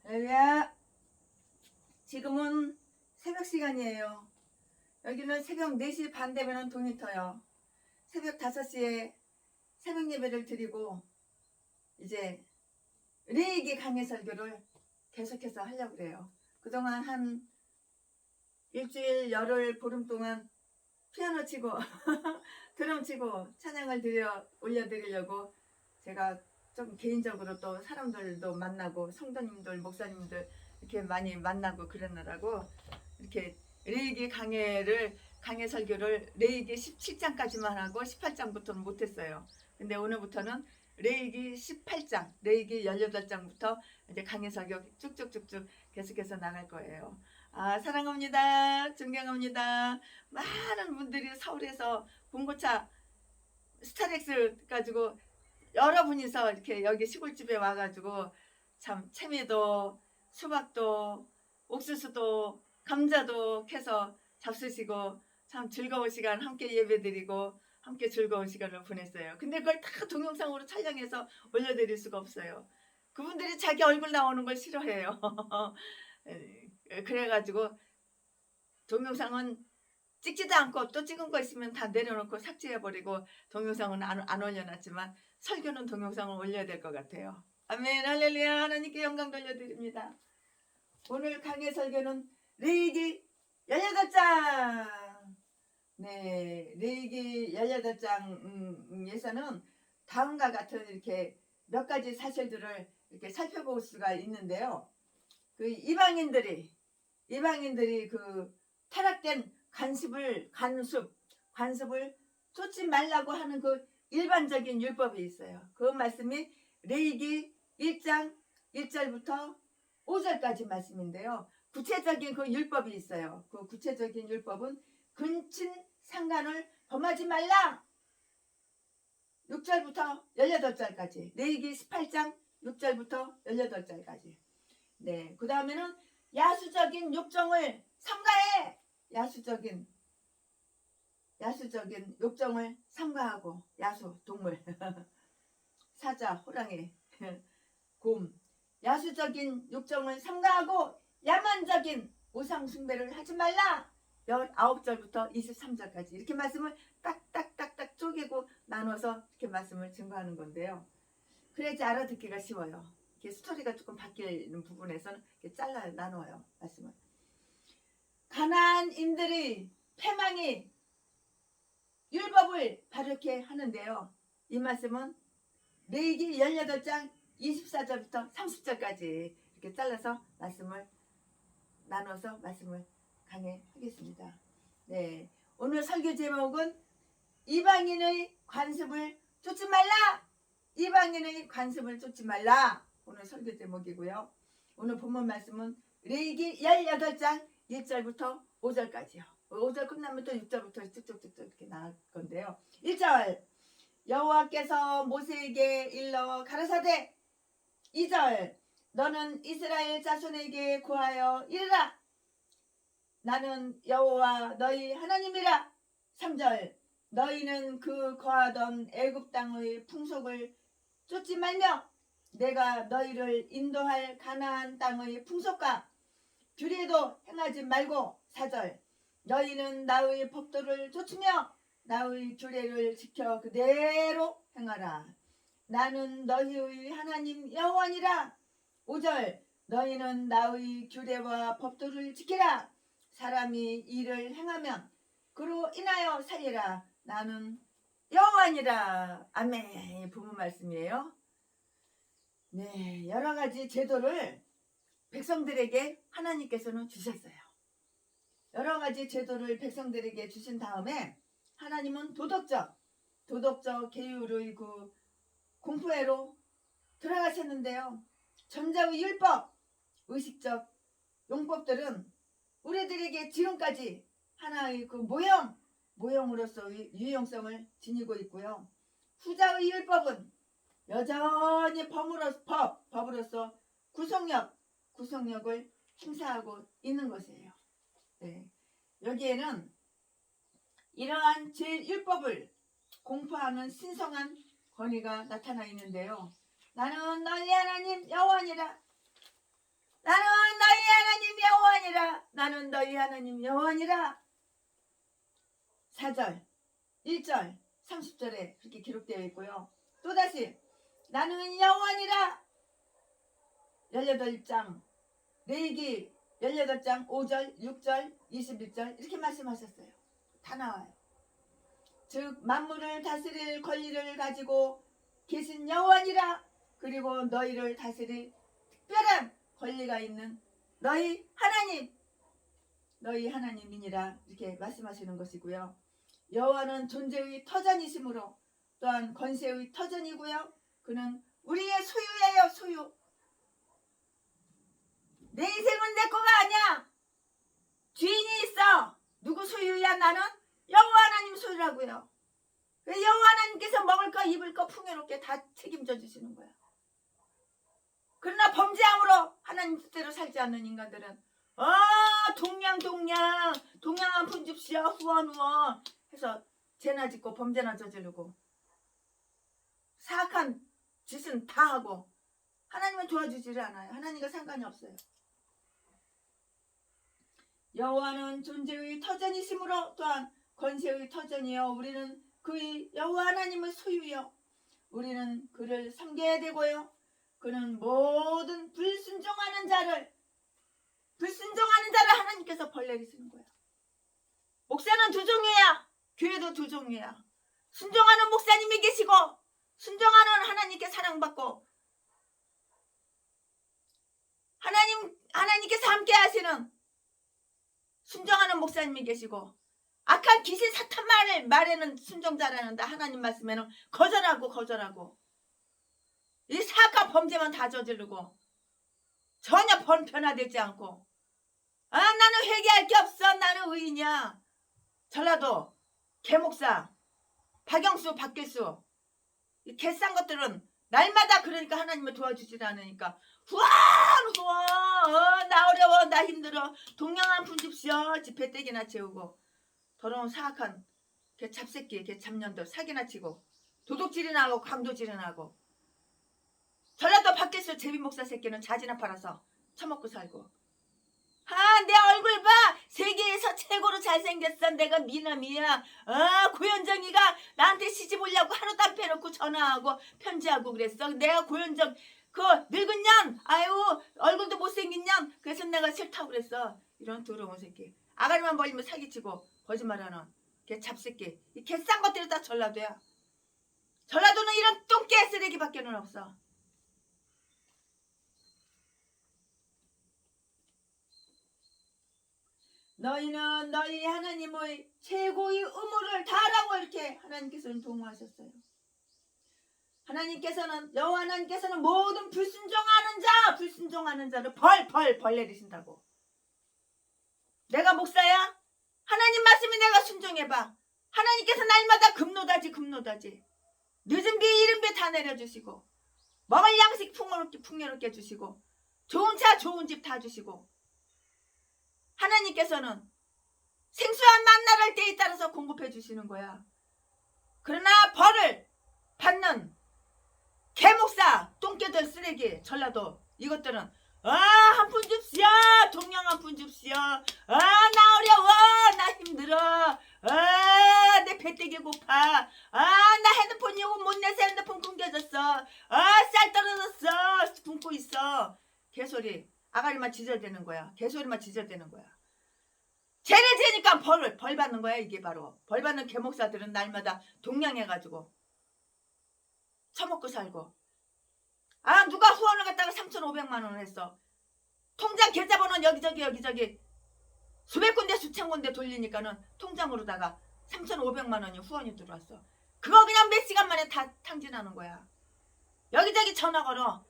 할렐루야. 지금은 새벽 시간이에요. 여기는 새벽 4시 반 되면 동이 터요. 새벽 5시에 새벽 예배를 드리고 이제 은혜에게 강의 설교를 계속해서 하려고 그래요. 그동안 한 일주일 열흘 보름 동안 피아노 치고 드럼 치고 찬양을 올려드리려고 제가 좀 개인적으로 또 사람들도 만나고 성도님들 목사님들 이렇게 많이 만나고 그러느라고 이렇게 레이기 강의 설교를 레이기 17장까지만 하고 18장부터는 못했어요. 근데 오늘부터는 레이기 18장, 레이기 18장부터 이제 강의 설교 쭉쭉쭉쭉 계속해서 나갈 거예요. 사랑합니다. 존경합니다. 많은 분들이 서울에서 봉고차 스타렉스 가지고 여러분이서 이렇게 여기 시골집에 와가지고 참 채미도 수박도 옥수수도 감자도 캐서 잡수시고 참 즐거운 시간 함께 예배드리고 함께 즐거운 시간을 보냈어요. 근데 그걸 다 동영상으로 촬영해서 올려드릴 수가 없어요. 그분들이 자기 얼굴 나오는 걸 싫어해요. 그래가지고 동영상은 찍지도 않고 또 찍은 거 있으면 다 내려놓고 삭제해버리고 동영상은 안 올려놨지만 설교는 동영상을 올려야 될 것 같아요. 아멘 할렐루야. 하나님께 영광 돌려드립니다. 오늘 강의 설교는 레위기 18장. 네, 레위기 18장에서는 다음과 같은 이렇게 몇 가지 사실들을 이렇게 살펴볼 수가 있는데요. 그 이방인들이 그 타락된 관습을 쫓지 말라고 하는 그 일반적인 율법이 있어요. 그 말씀이 레위기 1장 1절부터 5절까지 말씀인데요. 구체적인 그 율법이 있어요. 그 구체적인 율법은 근친 상간을 범하지 말라. 6절부터 18절까지. 레위기 18장 6절부터 18절까지. 네, 그 다음에는 야수적인 욕정을 삼가해. 야수적인 욕정을 삼가하고. 야수 동물 사자, 호랑이, 곰. 야수적인 욕정을 삼가하고 야만적인 우상 숭배를 하지 말라. 19절부터 23절까지 이렇게 말씀을 딱딱딱딱 쪼개고 나눠서 이렇게 말씀을 증거하는 건데요. 그래야지 알아듣기가 쉬워요. 이렇게 스토리가 조금 바뀌는 부분에서는 이렇게 잘라 나눠요. 말씀을. 가나안인들의 패망이 율법을 바르게 하는데요. 이 말씀은 레위기 18장 24절부터 30절까지 이렇게 잘라서 말씀을 나눠서 말씀을 강해하겠습니다. 네, 오늘 설교 제목은 이방인의 관습을 쫓지 말라. 이방인의 관습을 쫓지 말라. 오늘 설교 제목이고요. 오늘 본문 말씀은 레위기 18장 1절부터 5절까지요. 5절 끝나면 또 6절부터 쭉쭉쭉 이렇게 나갈 건데요. 1절 여호와께서 모세에게 일러 가라사대. 2절 너는 이스라엘 자손에게 구하여 이르라. 나는 여호와 너희 하나님이라. 3절 너희는 그 거하던 애굽 땅의 풍속을 쫓지 말며 내가 너희를 인도할 가나안 땅의 풍속과 규례도 행하지 말고. 4절 너희는 나의 법도를 쫓으며 나의 규례를 지켜 그대로 행하라. 나는 너희의 하나님 여호와니라. 5절 너희는 나의 규례와 법도를 지키라. 사람이 이를 행하면 그로 인하여 살리라. 나는 여호와니라. 아멘. 부분 말씀이에요. 네, 여러 가지 제도를 백성들에게 하나님께서는 주셨어요. 여러 가지 제도를 백성들에게 주신 다음에 하나님은 도덕적 계율의 그 공포회로 들어가셨는데요. 전자의 율법, 의식적 용법들은 우리들에게 지금까지 하나의 그 모형으로서의 유용성을 지니고 있고요. 후자의 율법은 여전히 법으로서 구속력을 행사하고 있는 것이에요. 네. 여기에는 이러한 제1법을 공포하는 신성한 권위가 나타나 있는데요. 나는 너희 하나님 여호와니라. 나는 너희 하나님 여호와니라. 나는 너희 하나님 여호와니라. 4절 1절 30절에 그렇게 기록되어 있고요. 또다시 나는 여호와니라. 18장 레위기 18장 5절 6절 21절 이렇게 말씀하셨어요. 다 나와요. 즉 만물을 다스릴 권리를 가지고 계신 여호와니라. 그리고 너희를 다스릴 특별한 권리가 있는 너희 하나님이니라 이렇게 말씀하시는 것이고요. 여호와는 존재의 터전이시므로 또한 권세의 터전이고요. 그는 우리의 소유예요. 소유. 내 인생은 내 거가 아니야. 주인이 있어. 누구 소유야? 나는 여호와 하나님 소유라고요. 여호와 하나님께서 먹을 거 입을 거 풍요롭게 다 책임져 주시는 거야. 그러나 범죄함으로 하나님 뜻대로 살지 않는 인간들은 동양 한 푼 줍시오. 후원 해서 죄나 짓고 범죄나 저지르고 사악한 짓은 다 하고 하나님은 도와주지를 않아요. 하나님과 상관이 없어요. 여호와는 존재의 터전이시므로 또한 권세의 터전이요 우리는 그의 여호와 하나님의 소유요 우리는 그를 섬겨야 되고요. 그는 모든 불순종하는 자를 하나님께서 벌 내리시는 거야. 목사는 두 종이야. 교회도 두 종이야. 순종하는 목사님이 계시고 순종하는 하나님께 사랑받고 하나님께서 함께 하시는 순종하는 목사님이 계시고 악한 귀신 사탄 말에는 순종자라는데 하나님 말씀에는 거절하고 이 사악한 범죄만 다 저지르고 전혀 변화되지 않고 나는 회개할 게 없어. 나는 의인이야. 전라도 개목사 박영수 박길수 이 개싼 것들은 날마다 그러니까 하나님을 도와주질 않으니까 후원 나 어려워 나 힘들어 동양 한 푼 줍시오. 지폐떼기나 채우고 더러운 사악한 개 잡새끼 개 잡년들 사기나 치고 도둑질이나 하고 강도질이나 하고 전라도 밖에서 제비목사 새끼는 자지나 팔아서 처먹고 살고 내 얼굴 봐. 세계에서 최고로 잘생겼어. 내가 미남이야. 고현정이가 나한테 시집 오려고 하루도 안 빼놓고 전화하고 편지하고 그랬어. 내가 고현정 그 늙은 년 얼굴도 못생긴 년 그래서 내가 싫다고 그랬어. 이런 더러운 새끼 아가리만 벌리면 사기치고 거짓말하는 걔 잡새끼 이 개싼 것들이 다 전라도야. 전라도는 이런 똥개 쓰레기밖에는 없어. 너희는 너희 하나님의 최고의 의무를 다하라고 이렇게 하나님께서는 동호하셨어요. 여호와 하나님께서는 모든 불순종하는 자를 벌 내리신다고. 내가 목사야? 하나님 말씀이 내가 순종해봐. 하나님께서 날마다 금노다지 늦은 비 이른 비 다 내려주시고 먹을 양식 풍요롭게 주시고 좋은 차 좋은 집 다 주시고 하나님께서는 생수한 만나를 때에 따라서 공급해 주시는 거야. 그러나 벌을 받는 개목사 똥개들 쓰레기 전라도 이것들은 한 푼 줍시오. 동양 한 푼 줍시오. 나 어려워. 나 힘들어. 내 배때기 고파. 나 핸드폰 요금 못 내서 핸드폰 끊겨졌어. 쌀 떨어졌어. 굶고 있어. 개소리. 아가리만 지저대는 거야. 개소리만 지저대는 거야. 죄를 지으니까 벌 받는 거야. 이게 바로 벌 받는 개목사들은 날마다 동냥해가지고 처먹고 살고 누가 후원을 갖다가 3,500만 원을 했어. 통장 계좌번호는 여기저기 수백 군데 수천 군데 돌리니까는 통장으로다가 3,500만 원이 후원이 들어왔어. 그거 그냥 몇 시간 만에 다 탕진하는 거야. 여기저기 전화 걸어.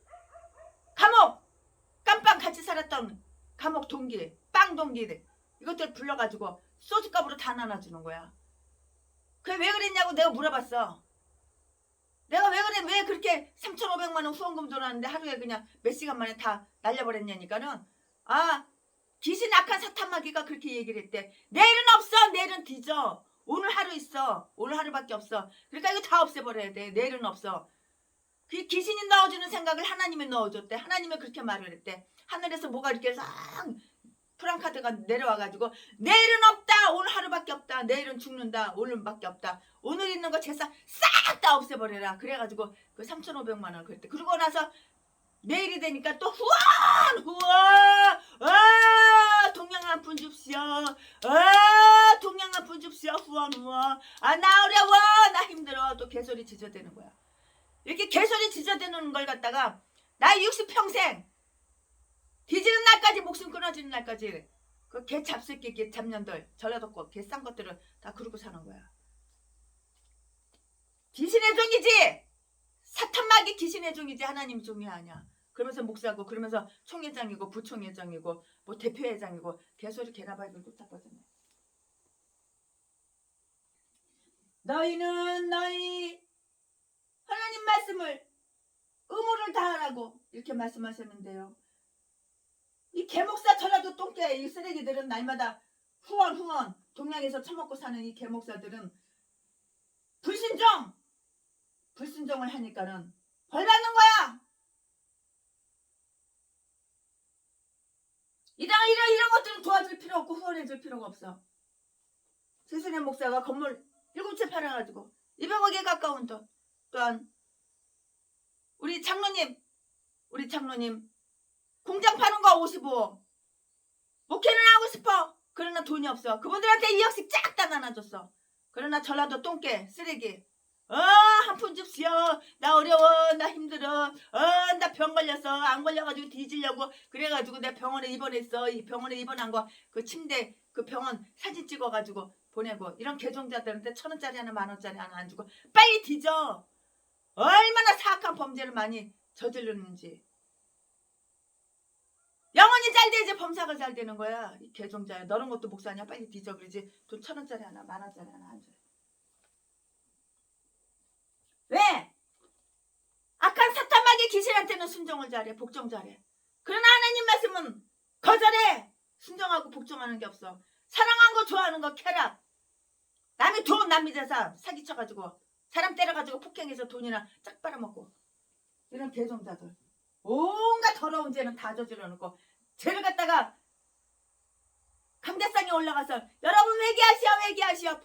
감옥 깜빵 같이 살았던 감옥 동기 빵 동기들 이것들 불러가지고 소주값으로 다 나눠주는 거야. 그게 왜 그랬냐고 내가 물어봤어. 내가 왜 그래? 왜 그렇게 3,500만 원 후원금 들어왔는데 하루에 그냥 몇 시간 만에 다 날려버렸냐니까는 귀신 악한 사탄마귀가 그렇게 얘기를 했대. 내일은 없어. 내일은 뒤져. 오늘 하루 있어. 오늘 하루밖에 없어. 그러니까 이거 다 없애버려야 돼. 내일은 없어. 그 귀신이 넣어주는 생각을 하나님이 넣어줬대. 하나님이 그렇게 말을 했대. 하늘에서 뭐가 이렇게 싹 프랑카드가 내려와가지고 내일은 없다. 오늘 하루밖에 없다. 내일은 죽는다. 오늘밖에 없다. 오늘 있는 거 재산 싹 다 없애버려라. 그래가지고 그 3,500만 원 그랬대. 그러고 나서 내일이 되니까 또 후원 동양 한 푼 줍시오. 동양 한 푼 줍시오. 후원 나 어려워. 나 힘들어. 또 개소리 지저대는 거야. 이렇게 개소리 지저대는 걸 갖다가 나 60평생 뒤지는 날까지 목숨 끊어지는 날까지 그 개 잡새끼 개 잡년들 전라도고 개 싼 것들은 다 그러고 사는 거야. 귀신의 종이지. 사탄마귀 귀신의 종이지 하나님 종이 아니야. 그러면서 목사고 그러면서 총회장이고 부총회장이고 뭐 대표회장이고 개소리 개나 발굴 뚝딱 벗어내. 너희는 너희 하나님 말씀을 의무를 다하라고 이렇게 말씀하셨는데요. 이 개목사 전라도 똥개 이 쓰레기들은 날마다 후원 동양에서 처먹고 사는 이 개목사들은 불순종을 하니까는 벌 받는 거야. 이런 것들은 도와줄 필요 없고 후원해줄 필요가 없어. 세순의 목사가 건물 7채 팔아가지고 200억에 가까운 돈. 또한 우리 장로님 공장 파는 거 55억. 목회는 하고 싶어. 그러나 돈이 없어. 그분들한테 2억씩 쫙 다 나눠줬어. 그러나 전라도 똥개 쓰레기 한 푼 줍시오. 나 어려워. 나 힘들어. 나 병 걸렸어. 안 걸려가지고 뒤지려고 그래가지고 내 병원에 입원했어. 이 병원에 입원한 거 그 침대 그 병원 사진 찍어가지고 보내고 이런 개종자들한테 1,000원짜리 하나 10,000원짜리 하나 안 주고 빨리 뒤져. 얼마나 사악한 범죄를 많이 저지르는지. 영혼이 잘 돼야지 범사가 잘 되는 거야. 이 개종자야. 너런 것도 목사냐. 빨리 뒤져 그러지. 돈 1,000원짜리 하나 10,000원짜리 하나 안 줘. 왜? 악한 사탄마귀 귀신한테는 순종을 잘해. 복종 잘해. 그러나 하나님 말씀은 거절해. 순종하고 복종하는 게 없어. 사랑한 거 좋아하는 거 쾌락. 남이 돈 남이 재산 사기쳐가지고 사람 때려가지고 폭행해서 돈이나 쫙 빨아먹고 이런 개종자들 온갖 더러운 죄는 다 저질러놓고 죄를 갖다가 강대상에 올라가서 여러분 회개하시오.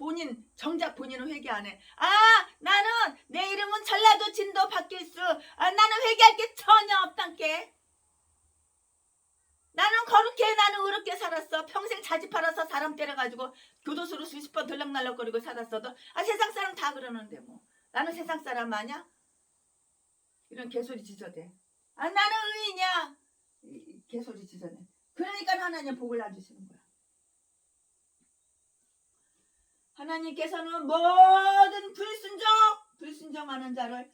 정작 본인은 회개 안 해. 나는 내 이름은 전라도 진도 박길수. 나는 회개할 게 전혀 없단께. 나는 거룩해. 나는 의롭게 살았어. 평생 자지 팔아서 사람 때려가지고 교도소로 수십 번 들락날락거리고 살았어도 세상 사람 다 그러는데 뭐 나는 세상 사람 아냐? 이런 개소리 지저대. 나는 의인이야. 개소리 지저대. 그러니까 하나님 복을 안 주시는 거야. 하나님께서는 모든 불순종하는 자를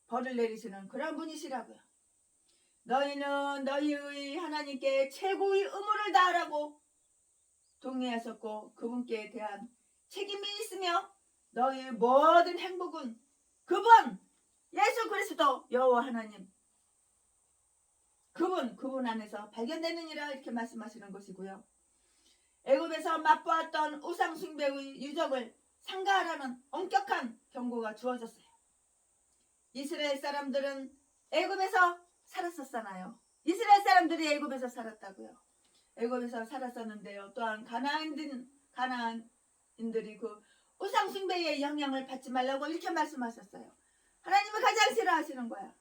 벌을 내리시는 그런 분이시라고요. 너희는 너희의 하나님께 최고의 의무를 다하라고 동의하셨고 그분께 대한 책임이 있으며 너희의 모든 행복은 그분 예수 그리스도 여호와 하나님 그분 안에서 발견되느니라 이렇게 말씀하시는 것이고요. 애굽에서 맛보았던 우상 숭배의 유적을 상가하라는 엄격한 경고가 주어졌어요. 이스라엘 사람들은 애굽에서 살았었잖아요. 이스라엘 사람들이 애굽에서 살았다고요. 애굽에서 살았었는데요. 또한 가나안인들이 그 우상 숭배의 영향을 받지 말라고 이렇게 말씀하셨어요. 하나님은 가장 싫어하시는 거야.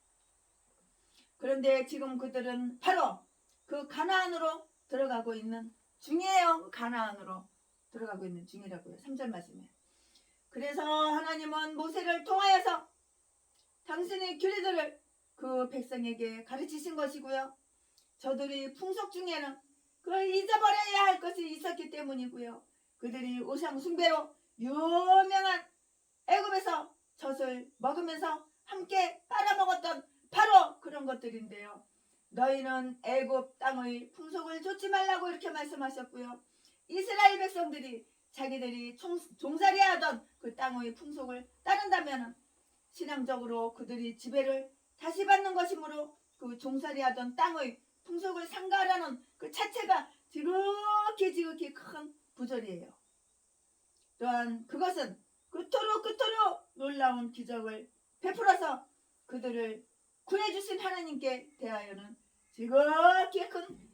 그런데 지금 그들은 바로 그 가나안으로 들어가고 있는 중이에요. 가나안으로 들어가고 있는 중이라고요. 3절 말씀에. 그래서 하나님은 모세를 통하여서 당신의 규례들을 그 백성에게 가르치신 것이고요. 저들이 풍속 중에는 그 잊어버려야 할 것이 있었기 때문이고요. 그들이 우상 숭배로 유명한 애굽에서 젖을 먹으면서 함께 빨아먹었던 바로 그런 것들인데요. 너희는 애굽 땅의 풍속을 좇지 말라고 이렇게 말씀하셨고요. 이스라엘 백성들이 자기들이 종살이하던 그 땅의 풍속을 따른다면 신앙적으로 그들이 지배를 다시 받는 것이므로 그 종살이하던 땅의 풍속을 상가하라는 그 자체가 지극히 큰 부절이에요. 또한 그것은 그토록 놀라운 기적을 베풀어서 그들을 구해주신 하나님께 대하여는 지극히 큰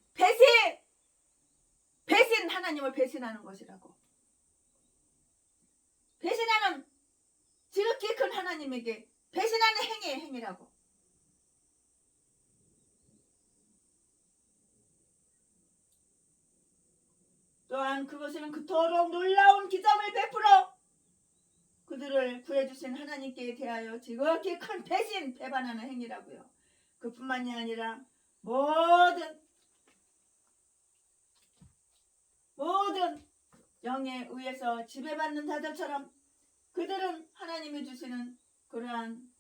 배신 하나님을 배신하는 것이라고. 배신하는 지극히 큰 하나님에게 배신하는 행위의 행위라고. 또한 그것은 그토록 놀라운 기적을 베풀어 그들을 구해주신 하나님께 대하여 지극히 큰 배반하는 행위라고요. 그뿐만이 아니라 모든 영에 의해서 지배받는 자들처럼 그들은 하나님이 주시는 그러한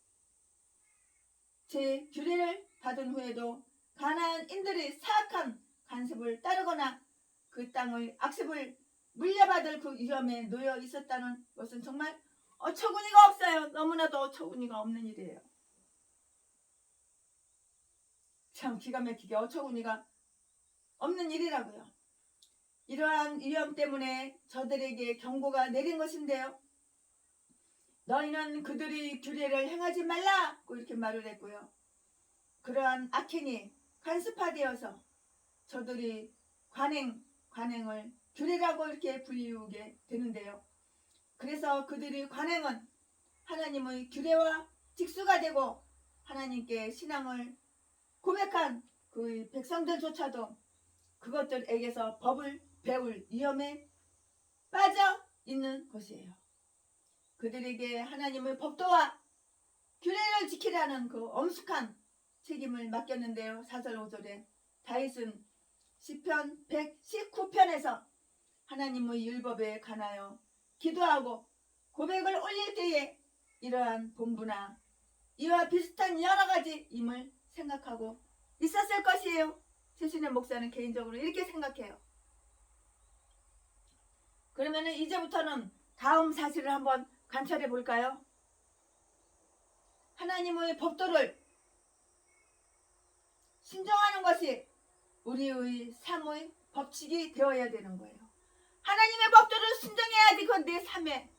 제 규례를 받은 후에도 가나안인들의 사악한 간섭을 따르거나 그 땅의 악습을 물려받을 그 위험에 놓여 있었다는 것은 정말 어처구니가 없어요. 너무나도 어처구니가 없는 일이에요. 참 기가 막히게 어처구니가 없는 일이라고요. 이러한 위험 때문에 저들에게 경고가 내린 것인데요. 너희는 그들이 규례를 행하지 말라고 이렇게 말을 했고요. 그러한 악행이 간섭화되어서 저들이 관행을 규례라고 이렇게 불리우게 되는데요. 그래서 그들의 관행은 하나님의 규례와 직수가 되고 하나님께 신앙을 고백한 그 백성들조차도 그것들에게서 법을 배울 위험에 빠져 있는 것이에요. 그들에게 하나님의 법도와 규례를 지키라는 그 엄숙한 책임을 맡겼는데요. 4절 5절에 다윗은 시편 119편에서 하나님의 율법에 관하여 기도하고 고백을 올릴 때에 이러한 본부나 이와 비슷한 여러 가지 임을 생각하고 있었을 것이에요. 최신의 목사는 개인적으로 이렇게 생각해요. 그러면 이제부터는 다음 사실을 한번 관찰해 볼까요? 하나님의 법도를 신정하는 것이 우리의 삶의 법칙이 되어야 되는 거예요. 하나님의 법도를 순종해야지 그건 내 삶에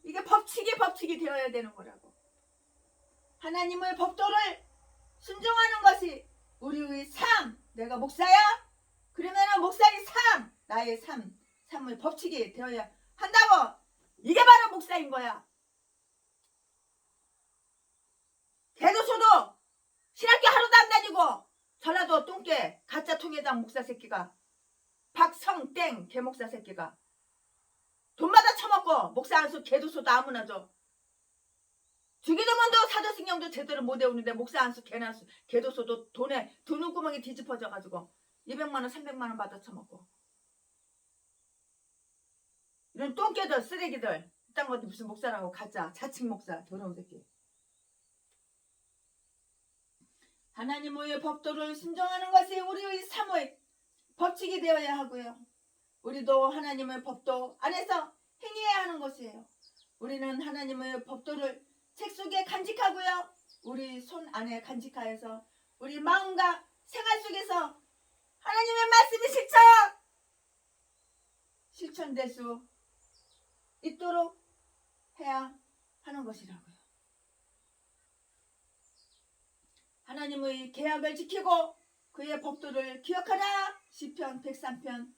이게 법칙이 되어야 되는 거라고. 하나님의 법도를 순종하는 것이 우리의 삶. 내가 목사야? 그러면 목사의 삶, 나의 삶의 법칙이 되어야 한다고. 이게 바로 목사인 거야. 개도소도 신학교 하루도 안 다니고 전라도 똥개 가짜 통회장 목사 새끼가 박성땡 개목사 새끼가 돈 받아 처먹고 목사 안수 개도소도 아무나 줘. 주기도문도 사도신경도 제대로 못 외우는데 목사 안수 개나수 개도소도 돈에 눈구멍이 뒤집어져가지고 200만원 300만원 받아 처먹고. 이런 똥개들 쓰레기들 이딴 것도 무슨 목사라고 가짜 자칭 목사 더러운 새끼. 하나님의 법도를 순종하는 것이 우리의 삶의 법칙이 되어야 하고요. 우리도 하나님의 법도 안에서 행해야 하는 것이에요. 우리는 하나님의 법도를 책 속에 간직하고요. 우리 손 안에 간직하여서 우리 마음과 생활 속에서 하나님의 말씀이 실천될 수 있도록 해야 하는 것이라고요. 하나님의 계약을 지키고 그의 법도를 기억하라. 시편 103편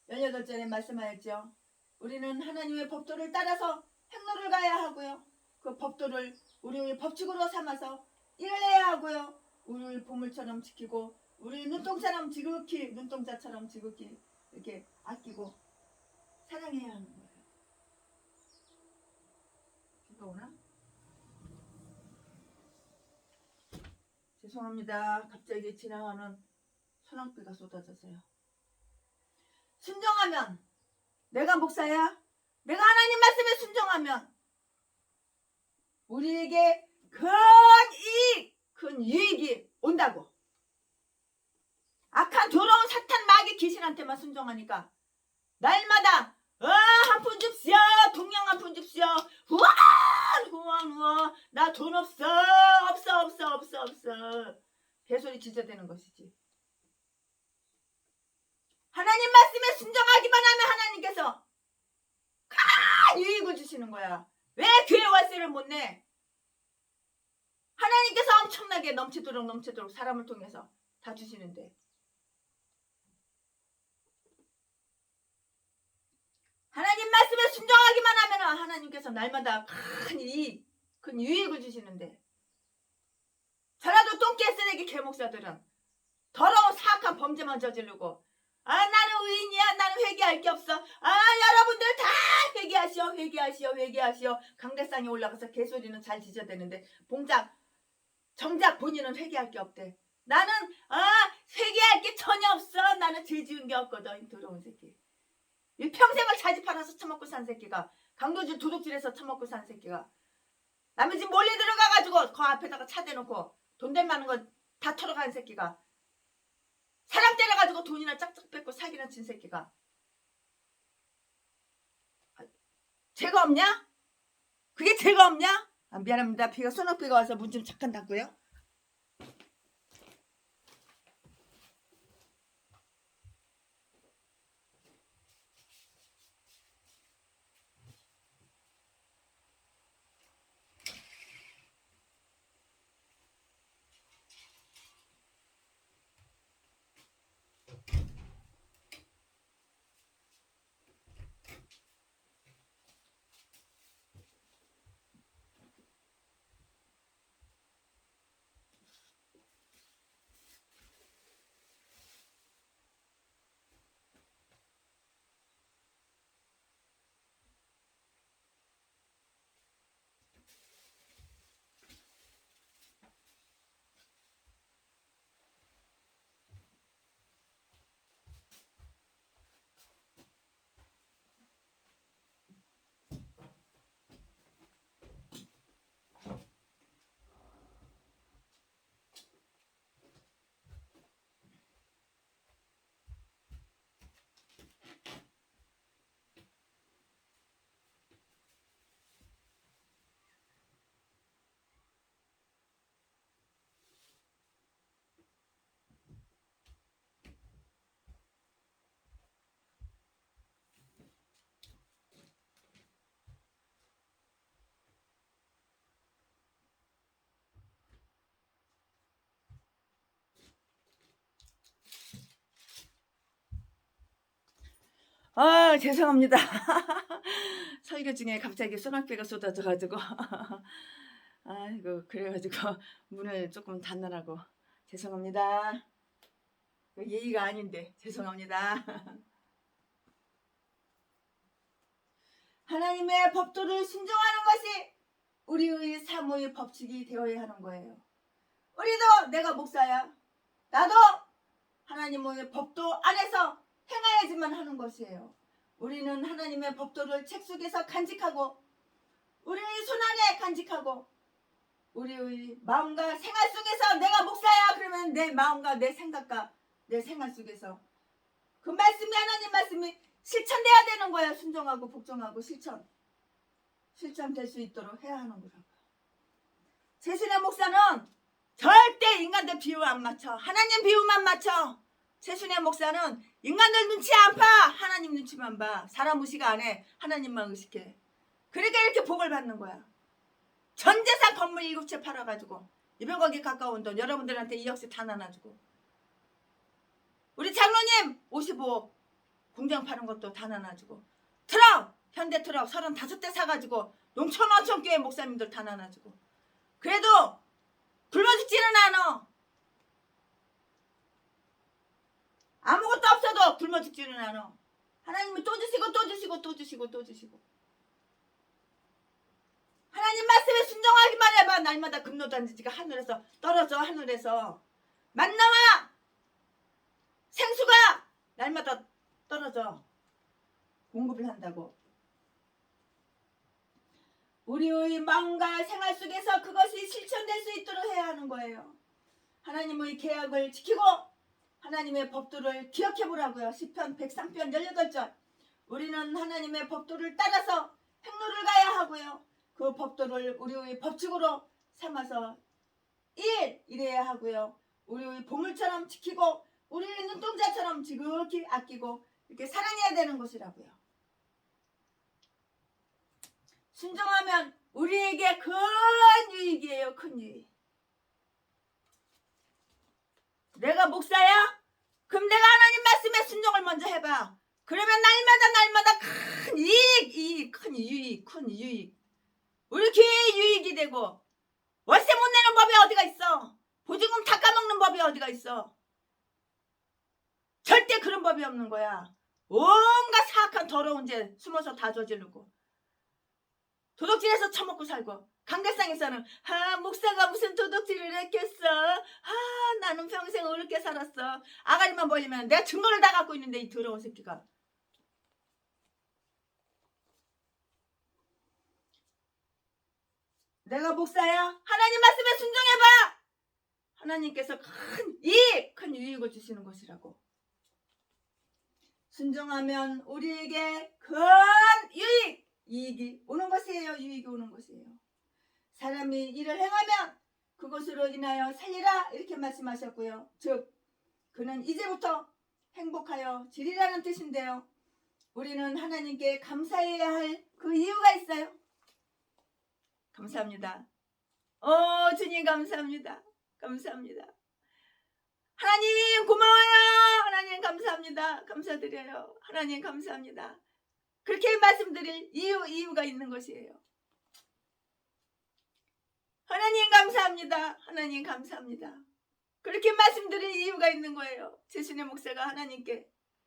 18절에 말씀하였죠. 우리는 하나님의 법도를 따라서 행로를 가야 하고요. 그 법도를 우리의 법칙으로 삼아서 일을 해야 하고요. 우리의 보물처럼 지키고 우리 눈동자처럼 지극히 이렇게 아끼고 사랑해야 하는 거예요. 비가 오나? 죄송합니다. 갑자기 지나가는 소낙비가 쏟아져서요. 순종하면 내가 목사야. 내가 하나님 말씀에 순종하면 우리에게 큰 유익이 온다고. 악한 더러운 사탄 마귀 귀신한테만 순종하니까 날마다 한 푼 줍시오. 동양 한 푼 줍시오. 후원 나 돈 없어. 개소리 지저대는 것이지. 하나님 말씀에 순종하기만 하면 하나님께서 큰 유익을 주시는 거야. 왜 교회 월세를 못 내? 하나님께서 엄청나게 넘치도록 사람을 통해서 다 주시는데 하나님 말씀에 순종하기만 하면 하나님께서 날마다 큰 유익을 주시는데 저라도 똥개 쓰레기 개목사들은 더러운 사악한 범죄만 저지르고 나는 의인이야, 나는 회개할 게 없어, 여러분들 다 회개하시오. 강대상에 올라가서 개소리는 잘 지져대는데 정작 본인은 회개할 게 없대. 나는 회개할 게 전혀 없어. 나는 죄 지은 게 없거든. 더러운 새끼. 이 평생을 자지 팔아서 처먹고 산 새끼가, 강도질 도둑질해서 처먹고 산 새끼가 남의 집 몰래 들어가가지고 그 앞에다가 차 대놓고 돈 될 만한 거 다 털어간 새끼가, 사람 때려가지고 돈이나 짝짝 뺏고 사기나 친 새끼가 죄가 없냐? 그게 죄가 없냐? 미안합니다. 비가 소낙비가 와서 문 좀 잠깐 닫고요. 죄송합니다. 설교 중에 갑자기 소낙비가 쏟아져가지고 아이고, 그래가지고 문을 조금 닫느라고 죄송합니다. 예의가 아닌데 죄송합니다. 하나님의 법도를 순종하는 것이 우리의 사모의 법칙이 되어야 하는 거예요. 우리도, 내가 목사야, 나도 하나님의 법도 안에서 행해야지만 하는 것이에요. 우리는 하나님의 법도를 책 속에서 간직하고, 우리의 손안에 간직하고, 우리의 마음과 생활 속에서, 내가 목사야 그러면 내 마음과 내 생각과 내 생활 속에서 그 말씀이, 하나님 말씀이 실천돼야 되는 거야. 순종하고 복종하고 실천될 수 있도록 해야 하는 거라고요. 최순애 목사는 절대 인간들 비유 안 맞춰. 하나님 비유만 맞춰. 최순애 목사는 인간들 눈치 안 봐. 하나님 눈치만 봐. 사람 의식 안 해. 하나님만 의식해. 그러니까 이렇게 복을 받는 거야. 전 재산 건물 7채 팔아가지고 200억이 가까운 돈 여러분들한테 2억씩 다 나눠주고, 우리 장로님 55억 공장 파는 것도 다 나눠주고, 트럭 현대 트럭 35대 사가지고 농촌교회 목사님들 다 나눠주고, 그래도 굶어 죽지는 않아. 아무것도 없어도 굶어 죽지는 않아. 하나님이 또 주시고 하나님 말씀에 순종하기만 해봐. 날마다 금노단지가 하늘에서 떨어져. 하늘에서 만나와 생수가 날마다 떨어져. 공급을 한다고. 우리의 마음과 생활 속에서 그것이 실천될 수 있도록 해야 하는 거예요. 하나님의 계약을 지키고 하나님의 법도를 기억해 보라고요. 시편 103편 18절. 우리는 하나님의 법도를 따라서 행로를 가야 하고요. 그 법도를 우리의 법칙으로 삼아서 일해야 하고요. 우리의 보물처럼 지키고 우리의 눈동자처럼 지극히 아끼고 이렇게 사랑해야 되는 것이라고요. 순종하면 우리에게 큰 유익이에요. 큰 유익. 내가 목사야? 그럼 내가 하나님 말씀에 순종을 먼저 해봐. 그러면 날마다 큰 이익, 큰 유익. 우리 교회의 유익이 되고, 월세 못 내는 법이 어디가 있어? 보증금 다 까먹는 법이 어디가 있어? 절대 그런 법이 없는 거야. 온갖 사악한 더러운 죄 숨어서 다 저지르고, 도둑질해서 처먹고 살고, 강대상에서는 목사가 무슨 도둑질을 했겠어? 나는 평생 어렵게 살았어. 아가리만 벌리면 내가 증거를 다 갖고 있는데, 이 더러운 새끼가. 내가 목사야? 하나님 말씀에 순종해봐. 하나님께서 큰 유익을 주시는 것이라고. 순종하면 우리에게 큰 이익이 오는 것이에요. 유익이 오는 것이에요. 사람이 일을 행하면 그것으로 인하여 살리라, 이렇게 말씀하셨고요. 즉 그는 이제부터 행복하여 지리라는 뜻인데요. 우리는 하나님께 감사해야 할 그 이유가 있어요. 감사합니다. 주님 감사합니다. 감사합니다. 하나님 고마워요. 하나님 감사합니다. 감사드려요. 하나님 감사합니다. 그렇게 말씀드릴 이유가 있는 것이에요. 하나님 감사합니다. 하나님 감사합니다. 그렇게 말씀드릴 이유가 있는 거예요. 제순의 목사가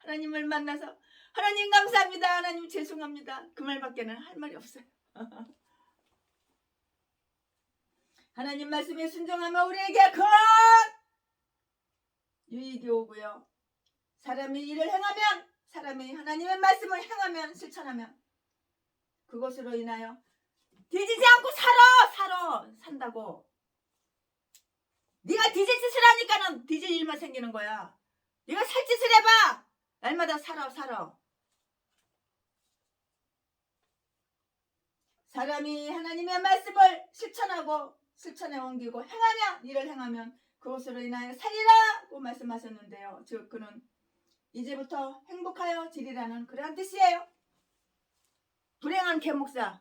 하나님을 만나서 하나님 감사합니다. 하나님 죄송합니다. 그 말밖에는 할 말이 없어요. 하나님 말씀에 순종하면 우리에게 큰 유익이 오고요. 사람이 일을 행하면, 사람이 하나님의 말씀을 행하면, 실천하면 그것으로 인하여 뒤지지 않고 산다고. 네가 뒤질 짓을 하니까는 뒤질 일만 생기는 거야. 네가 살 짓을 해봐. 날마다 살아. 사람이 하나님의 말씀을 실천에 옮기고 일을 행하면 그것으로 인하여 살리라고 말씀하셨는데요. 즉 그는 이제부터 행복하여 지리라는 그러한 뜻이에요. 불행한 개목사,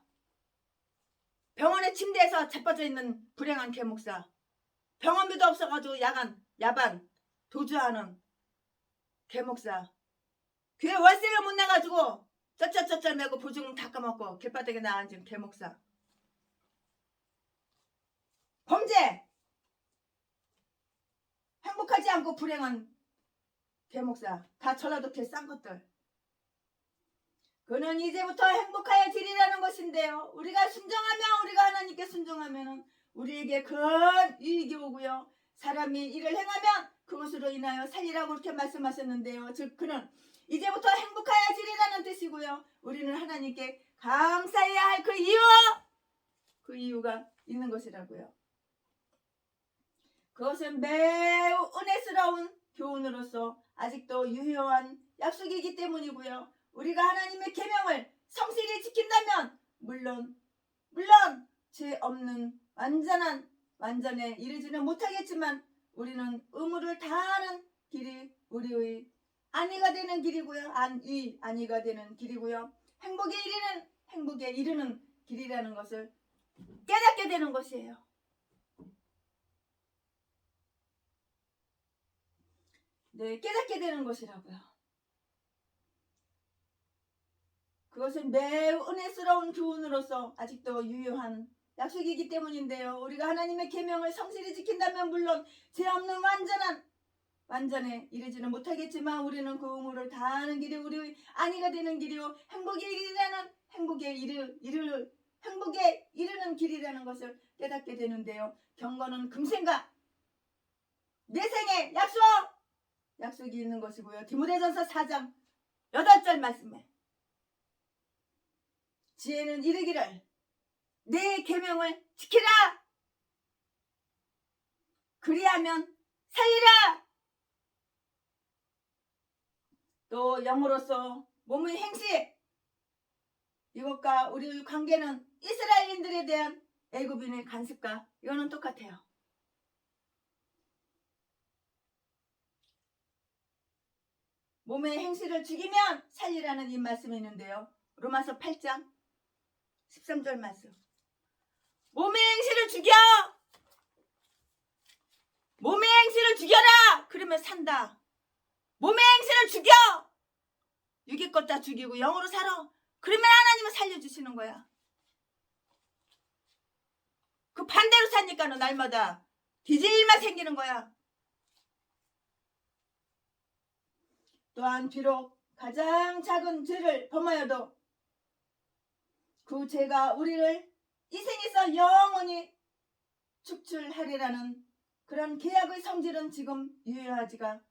병원의 침대에서 자빠져 있는 불행한 개목사, 병원비도 없어가지고 야반 도주하는 개목사, 교회 월세를 못 내가지고 쩌쩌쩌쩌 내고 보증금 다 까먹고 길바닥에 나앉은 개목사, 범죄, 행복하지 않고 불행한 개목사, 다 전라도 개 싼 것들. 그는 이제부터 행복하여 지리라는 것인데요. 우리가 하나님께 순종하면 우리에게 큰 유익이 오고요. 사람이 일을 행하면 그것으로 인하여 살리라고 그렇게 말씀하셨는데요. 즉 그는 이제부터 행복하여 지리라는 뜻이고요. 우리는 하나님께 감사해야 할 그 이유가 있는 것이라고요. 그것은 매우 은혜스러운 교훈으로서 아직도 유효한 약속이기 때문이고요. 우리가 하나님의 계명을 성실히 지킨다면 물론 죄 없는 완전에 이르지는 못하겠지만 우리는 의무를 다하는 길이 우리의 안위가 되는 길이고요. 안위가 되는 길이고요. 행복에 이르는 길이라는 것을 깨닫게 되는 것이에요. 네, 깨닫게 되는 것이라고요. 그것은 매우 은혜스러운 교훈으로서 아직도 유효한 약속이기 때문인데요. 우리가 하나님의 계명을 성실히 지킨다면 물론 죄 없는 완전에 이르지는 못하겠지만 우리는 그 의무를 다하는 길이 우리의 안위가 되는 길이요, 행복에 이르는 길이라는 것을 깨닫게 되는데요. 경건은 금생과 내생의 약속이 있는 것이고요. 디모데전서 4장 8절 말씀에 지혜는 이르기를 내 계명을 지키라, 그리하면 살리라. 또 영으로서 몸의 행실, 이것과 우리의 관계는 이스라엘인들에 대한 애굽인의 간섭과 이거는 똑같아요. 몸의 행실을 죽이면 살리라는 이 말씀이 있는데요. 로마서 8장 13절 말씀. 몸의 행실을 죽여! 몸의 행실을 죽여라! 그러면 산다. 몸의 행실을 죽여! 육의 것 다 죽이고 영으로 살아. 그러면 하나님은 살려주시는 거야. 그 반대로 사니까는 날마다 뒤질일만 생기는 거야. 또한 비록 가장 작은 죄를 범하여도 그 죄가 우리를 이 생에서 영원히 축출하리라는 그런 계약의 성질은 지금 유효하지가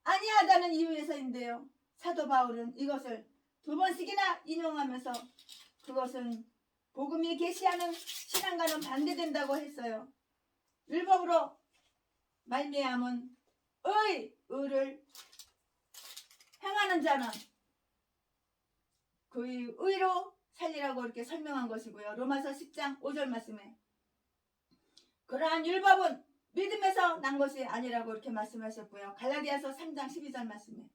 아니하다는 이유에서인데요. 사도 바울은 이것을 2번씩이나 인용하면서 그것은 복음이 계시하는 신앙과는 반대된다고 했어요. 율법으로 말미암은 의를 행하는 자는 그의 의로 살리라고 이렇게 설명한 것이고요. 로마서 10장 5절 말씀에 그러한 율법은 믿음에서 난 것이 아니라고 이렇게 말씀하셨고요. 갈라디아서 3장 12절 말씀에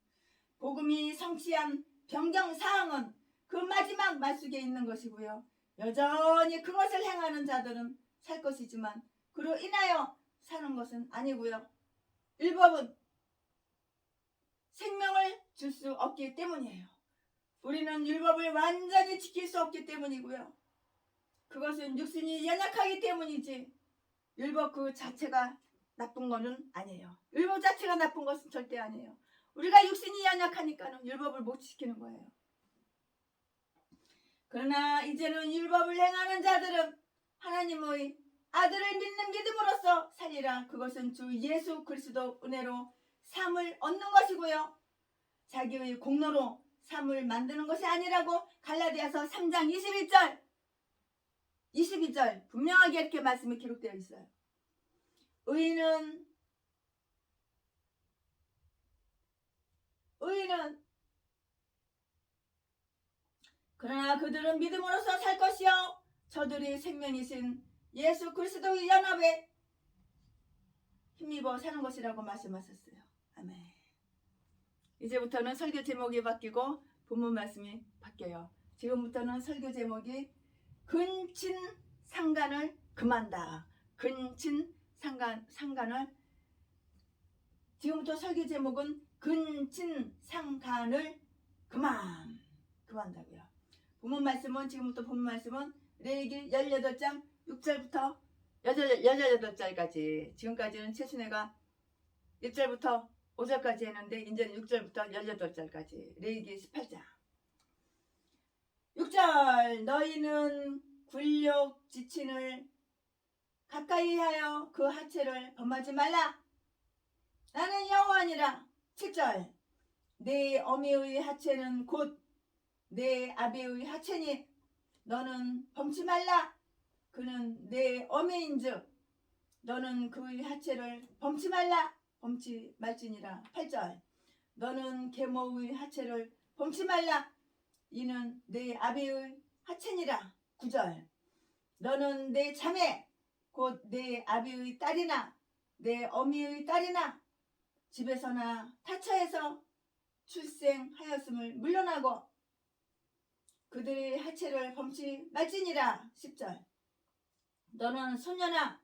복음이 성취한 변경사항은 그 마지막 말씀에 있는 것이고요. 여전히 그것을 행하는 자들은 살 것이지만 그로 인하여 사는 것은 아니고요. 율법은 생명을 줄 수 없기 때문이에요. 우리는 율법을 완전히 지킬 수 없기 때문이고요. 그것은 육신이 연약하기 때문이지 율법 그 자체가 나쁜 것은 아니에요. 율법 자체가 나쁜 것은 절대 아니에요. 우리가 육신이 연약하니까는 율법을 못 지키는 거예요. 그러나 이제는 율법을 행하는 자들은 하나님의 아들을 믿는 믿음으로써 살리라. 그것은 주 예수 그리스도 은혜로 삶을 얻는 것이고요. 자기의 공로로 삶을 만드는 것이 아니라고 갈라디아서 3장 22절 분명하게 이렇게 말씀이 기록되어 있어요. 의인은 그러나 그들은 믿음으로써 살 것이요 저들이 생명이신 예수 그리스도의 연합에 힘입어 사는 것이라고 말씀하셨어요. 아멘. 이제부터는 설교 제목이 바뀌고 본문 말씀이 바뀌어요. 지금부터는 설교 제목이 근친상간을 금한다. 근친상간을 지금부터 설교 제목은 근친상간을 금한다고요. 본문 말씀은 지금부터 본문 말씀은 레위기 18장 6절부터 18절까지 지금까지는 최순애가 1절부터 5절까지 했는데 이제는 6절부터 18절까지 레위기 18장 6절 너희는 굴욕 지친을 가까이 하여 그 하체를 범하지 말라. 나는 여호와니라. 7절 내 어미의 하체는 곧 내 아비의 하체니 너는 범치 말라. 그는 내 어미인즉 너는 그의 하체를 범치 말라. 범치 말지니라. 8절 너는 계모의 하체를 범치 말라. 이는 내 아비의 하체니라. 9절 너는 내 자매 곧 내 아비의 딸이나 내 어미의 딸이나 집에서나 타처에서 출생하였음을 물러나고 그들의 하체를 범치 말지니라. 10절 너는 손녀나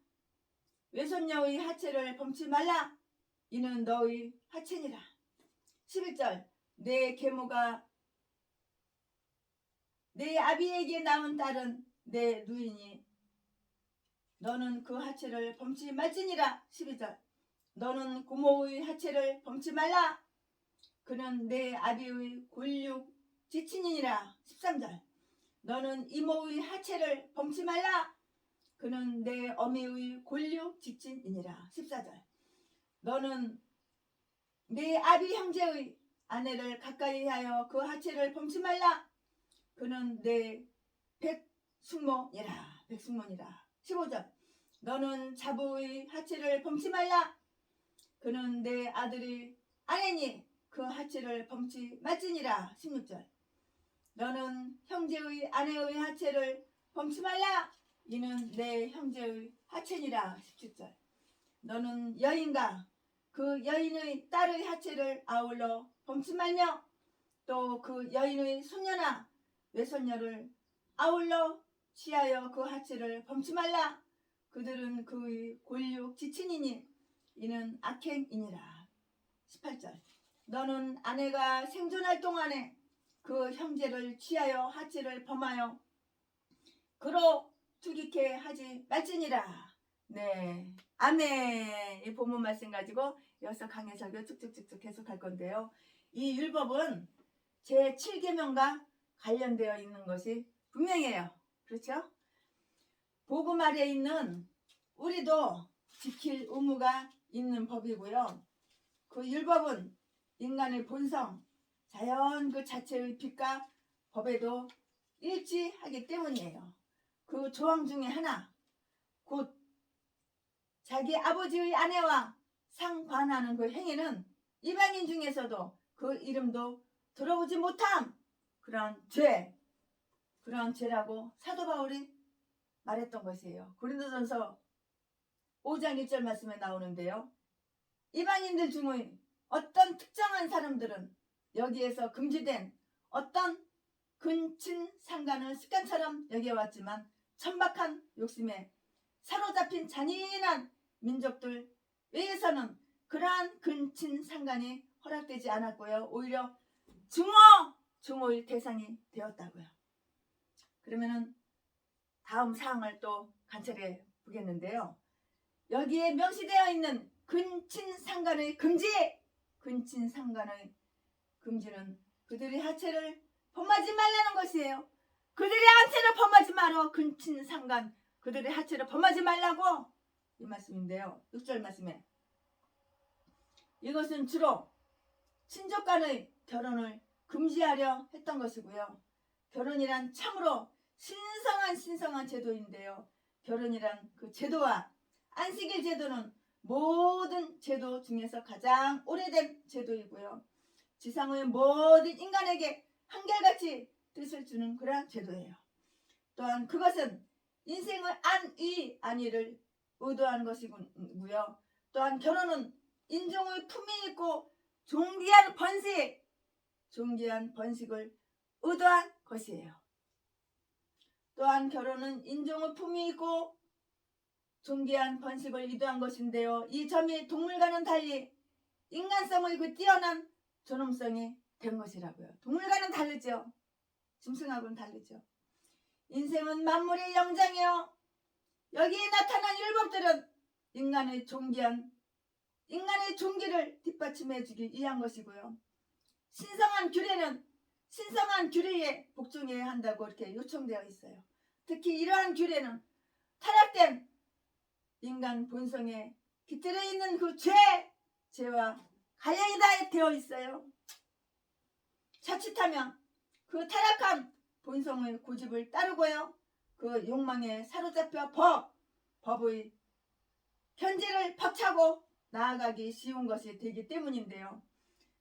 외손녀의 하체를 범치 말라. 이는 너의 하체니라. 11절 내 계모가 내 아비에게 낳은 딸은 내 누이니 너는 그 하체를 범치 말지니라. 12절 너는 고모의 하체를 범치 말라. 그는 내 아비의 골육 지친이니라. 13절 너는 이모의 하체를 범치 말라. 그는 내 어미의 골육 지친이니라. 14절 너는 내 아비 형제의 아내를 가까이 하여 그 하체를 범치 말라. 그는 내 백숙모니라. 15절 너는 자부의 하체를 범치 말라. 그는 내 아들의 아내니 그 하체를 범치 말지니라. 16절 너는 형제의 아내의 하체를 범치 말라. 이는 내 형제의 하체니라. 17절 너는 여인과 그 여인의 딸의 하체를 아울러 범치 말며 또 그 여인의 손녀나 외손녀를 아울러 취하여 그 하체를 범치 말라. 그들은 그의 골육 지친이니 이는 악행이니라. 18절. 너는 아내가 생존할 동안에 그 형제를 취하여 하체를 범하여 그로 투기케 하지 말지니라. 네, 아멘. 이 본문 말씀 가지고 여기서 강해 설교 쭉쭉쭉쭉 계속할 건데요. 이 율법은 제7계명과 관련되어 있는 것이 분명해요. 그렇죠? 복음 아래에 있는 우리도 지킬 의무가 있는 법이고요. 그 율법은 인간의 본성, 자연 그 자체의 빛과 법에도 일치하기 때문이에요. 그 조항 중에 하나, 곧 자기 아버지의 아내와 상관하는 그 행위는 이방인 중에서도 그 이름도 들어보지 못함. 그런 죄라고 사도 바울이 말했던 것이에요. 고린도전서 5장 1절 말씀에 나오는데요. 이방인들 중의 어떤 특정한 사람들은 여기에서 금지된 어떤 근친 상간을 습관처럼 여겨왔지만 천박한 욕심에 사로잡힌 잔인한 민족들 외에서는 그러한 근친 상간이 허락되지 않았고요. 오히려 증오의 대상이 되었다고요. 그러면은 다음 사항을 또 관찰해 보겠는데요. 여기에 명시되어 있는 근친상간의 금지는 그들의 하체를 범하지 말라는 것이에요. 그들의 하체를 범하지 말어. 근친상간 그들의 하체를 범하지 말라고 이 말씀인데요. 6절 말씀에 이것은 주로 친족 간의 결혼을 금지하려 했던 것이고요. 결혼이란 참으로 신성한 제도인데요. 결혼이란 그 제도와 안식일 제도는 모든 제도 중에서 가장 오래된 제도이고요. 지상의 모든 인간에게 한결같이 뜻을 주는 그러한 제도예요. 또한 그것은 인생의 안위를 의도하는 것이고요. 또한 결혼은 인종의 품위 있고 존귀한 번식을 의도한 것이에요. 또한 결혼은 인종의 품위 있고 존귀한 번식을 의도한 것인데요. 이 점이 동물과는 달리 인간성의 그 뛰어난 존엄성이 된 것이라고요. 동물과는 다르죠. 짐승하고는 다르죠. 인생은 만물의 영장이요. 여기에 나타난 율법들은 인간의 존귀를 뒷받침해주기 위한 것이고요. 신성한 규례에 복종해야 한다고 이렇게 요청되어 있어요. 특히 이러한 규례는 타락된 인간 본성에 깃들어 있는 그 죄와 관련이 다 되어 있어요. 자칫하면 그 타락한 본성의 고집을 따르고요. 그 욕망에 사로잡혀 법의 현재를 벅차고 나아가기 쉬운 것이 되기 때문인데요.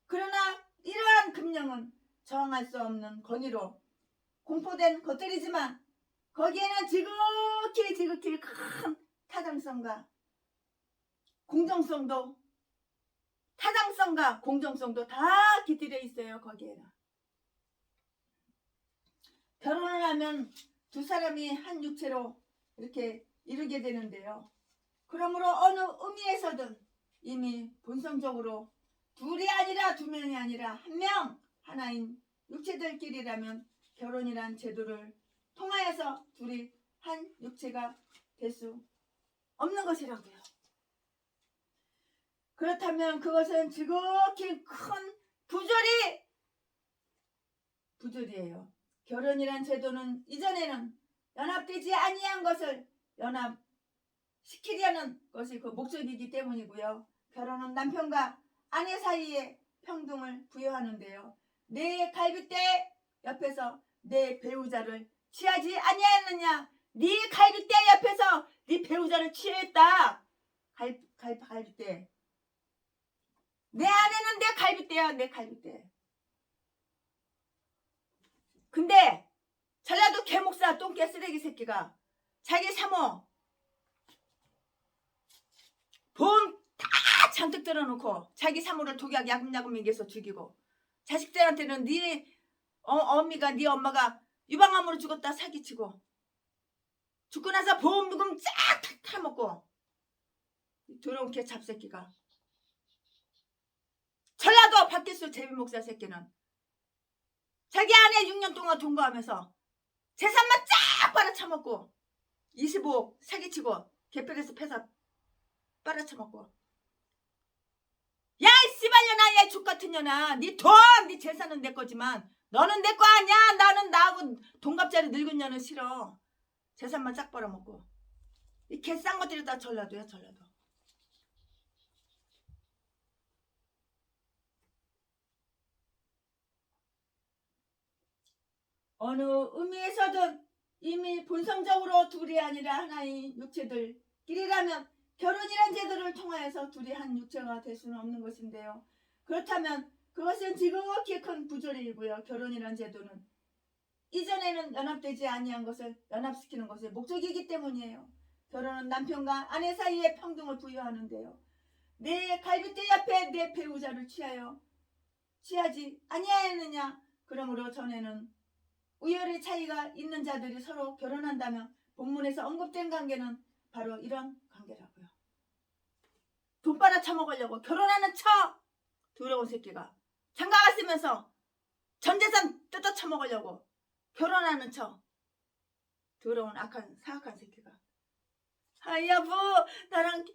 그러나 이러한 금령은 저항할 수 없는 권위로 공포된 것들이지만 거기에는 지극히 큰 타당성과 공정성도 다 깃들여 있어요. 거기에는. 결혼을 하면 두 사람이 한 육체로 이렇게 이루게 되는데요. 그러므로 어느 의미에서든 이미 본성적으로 둘이 아니라 두 명이 아니라 한 명 하나인 육체들끼리라면 결혼이란 제도를 통하여서 둘이 한 육체가 될 수 없는 것이라고요. 그렇다면 그것은 지극히 큰 부조리예요. 결혼이란 제도는 이전에는 연합되지 아니한 것을 연합시키려는 것이 그 목적이기 때문이고요. 결혼은 남편과 아내 사이에 평등을 부여하는데요. 내 갈빗대 옆에서 내 배우자를 취하지 아니하느냐. 네 갈빗대 옆에서 네 배우자를 취했다. 갈빗대. 내 아내는 내 갈빗대야. 내 갈빗대. 근데 전라도 개목사 똥개 쓰레기 새끼가 자기 사모 돈 다 잔뜩 들어놓고 자기 사모를 독약 야금야금 먹여서 죽이고 자식들한테는 네 어미가 네 엄마가 유방암으로 죽었다 사기치고 죽고 나서 보험금 쫙 타먹고 더러운 개 잡새끼가. 전라도 박기수 제비목사 새끼는 자기 아내 6년 동안 동거하면서 재산만 쫙 빨아쳐먹고 25억 사기치고 개편에서 패사 빨아쳐먹고. 야 이 씨발년아, 야 족같은 년아, 네 돈, 네 재산은 내 거지만 너는 내 거 아니야. 나는 나하고 동갑자리 늙은 년은 싫어. 재산만 쫙 빨아먹고. 이 개 싼 것들이 다 전라도야, 전라도. 어느 의미에서든 이미 본성적으로 둘이 아니라 하나의 육체들끼리라면 결혼이란 제도를 통하여서 둘이 한 육체가 될 수는 없는 것인데요. 그렇다면 그것은 지극히 큰 부조리이고요. 결혼이란 제도는 이전에는 연합되지 아니한 것을 연합시키는 것의 목적이기 때문이에요. 결혼은 남편과 아내 사이에 평등을 부여하는데요. 내 갈비뼈 옆에 내 배우자를 취하지 아니하였느냐. 그러므로 전에는 우열의 차이가 있는 자들이 서로 결혼한다면 본문에서 언급된 관계는 바로 이런 관계라고요. 돈 빨아쳐먹으려고 결혼하는 척 더러운 새끼가 장가가 쓰면서 전재산 뜯어쳐먹으려고 결혼하는 척 더러운 악한 사악한 새끼가. 아 여보, 나랑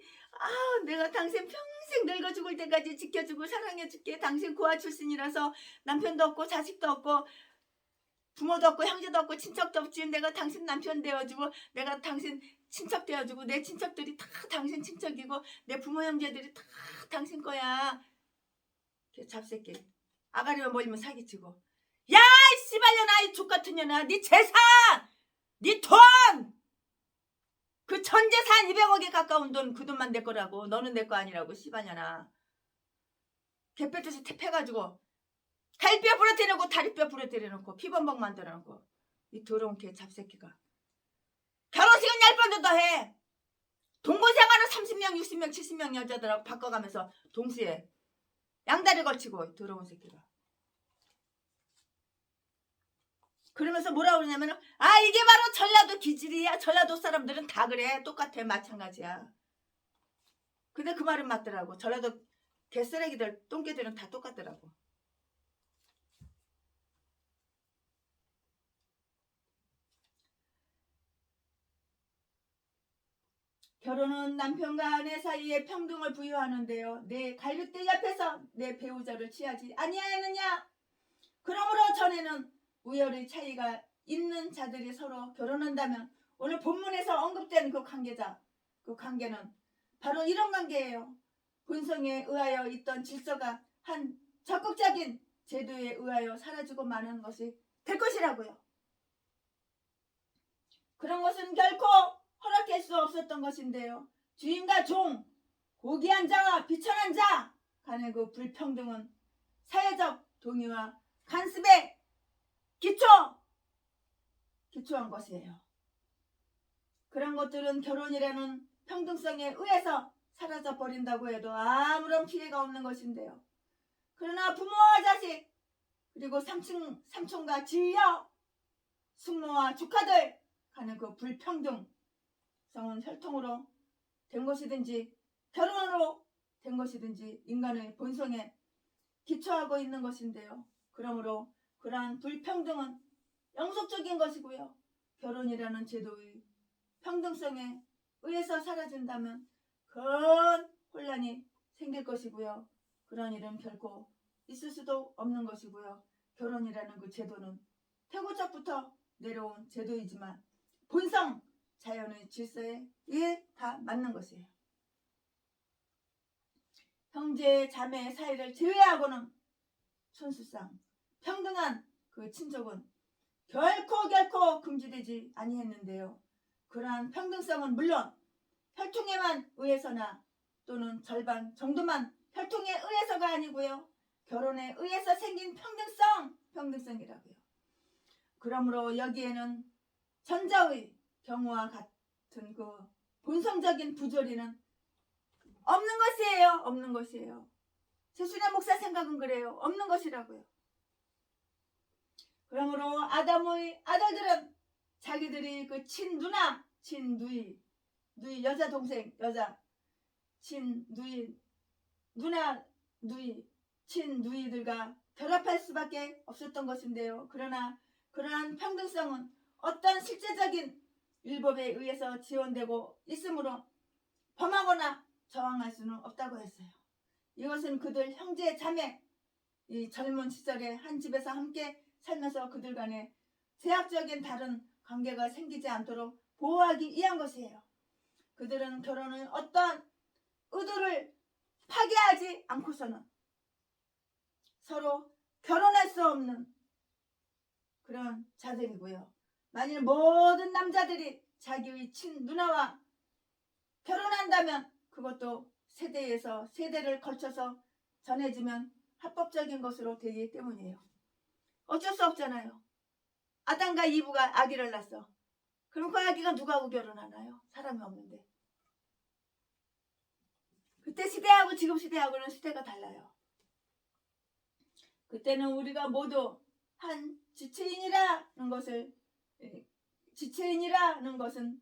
내가 당신 평생 늙어 죽을 때까지 지켜주고 사랑해줄게. 당신 고아 출신이라서 남편도 없고 자식도 없고 부모도 없고 형제도 없고 친척도 없지. 내가 당신 남편 되어주고 내가 당신 친척 되어주고 내 친척들이 다 당신 친척이고 내 부모 형제들이 다 당신 거야. 잡새끼 아가리만 몰리면 사기치고. 야 이 씨발년아, 이 족같은 년아, 네 재산 네 돈 그 전재산 200억에 가까운 돈, 그 돈만 내 거라고. 너는 내 거 아니라고 씨발년아. 개뼈듯이 태패가지고 갈뼈 부러뜨려놓고 다리뼈 부러뜨려놓고 피범벅 만들어놓고 이 더러운 개 잡새끼가. 결혼식은 10번도 더 해. 동거생활은 30명 60명 70명 여자들하고 바꿔가면서 동시에 양다리 걸치고 더러운 새끼가. 그러면서 뭐라 그러냐면 이게 바로 전라도 기질이야. 전라도 사람들은 다 그래. 똑같아. 마찬가지야. 근데 그 말은 맞더라고. 전라도 개쓰레기들 똥개들은 다 똑같더라고. 결혼은 남편과 아내 사이에 평등을 부여하는데요. 내 갈비뼈 옆에서 내 배우자를 취하지 아니하였느냐. 그러므로 전에는 우열의 차이가 있는 자들이 서로 결혼한다면 오늘 본문에서 언급된 그 관계는 바로 이런 관계예요. 본성에 의하여 있던 질서가 한 적극적인 제도에 의하여 사라지고 마는 것이 될 것이라고요. 그런 것은 결코 허락할 수 없었던 것인데요. 주인과 종, 고귀한 자와 비천한 자 간의 그 불평등은 사회적 동의와 간섭에 기초한 것이에요. 그런 것들은 결혼이라는 평등성에 의해서 사라져 버린다고 해도 아무런 피해가 없는 것인데요. 그러나 부모와 자식, 그리고 삼촌과 진려, 숙모와 조카들 간의 그 불평등성은 혈통으로 된 것이든지 결혼으로 된 것이든지 인간의 본성에 기초하고 있는 것인데요. 그러므로 그러한 불평등은 영속적인 것이고요. 결혼이라는 제도의 평등성에 의해서 사라진다면 큰 혼란이 생길 것이고요. 그런 일은 결코 있을 수도 없는 것이고요. 결혼이라는 그 제도는 태고적부터 내려온 제도이지만 본성, 자연의 질서에 의해 다 맞는 것이에요. 형제, 자매 사이를 제외하고는 순수상 평등한 그 친족은 결코 금지되지 아니했는데요. 그러한 평등성은 물론 혈통에만 의해서나 또는 절반 정도만 혈통에 의해서가 아니고요. 결혼에 의해서 생긴 평등성이라고요. 그러므로 여기에는 전자의 경우와 같은 그 본성적인 부조리는 없는 것이에요. 최순애 목사 생각은 그래요. 없는 것이라고요. 그러므로 아담의 아들들은 자기들이 그 친누나, 친누이, 여자 동생, 여자 친누이, 누나, 누이, 친누이들과 결합할 수밖에 없었던 것인데요. 그러나 그러한 평등성은 어떤 실제적인 율법에 의해서 지원되고 있으므로 범하거나 저항할 수는 없다고 했어요. 이것은 그들 형제 자매, 이 젊은 시절에 한 집에서 함께 살면서 그들 간에 제약적인 다른 관계가 생기지 않도록 보호하기 위한 것이에요. 그들은 결혼의 어떠한 의도를 파괴하지 않고서는 서로 결혼할 수 없는 그런 자들이고요. 만일 모든 남자들이 자기의 친누나와 결혼한다면 그것도 세대에서 세대를 걸쳐서 전해지면 합법적인 것으로 되기 때문이에요. 어쩔 수 없잖아요. 아담과 이브가 아기를 낳았어. 그럼 그 아기가 누구하고 결혼하나요? 사람이 없는데. 그때 시대하고 지금 시대하고는 시대가 달라요. 그때는 우리가 모두 한 지체인이라는 것은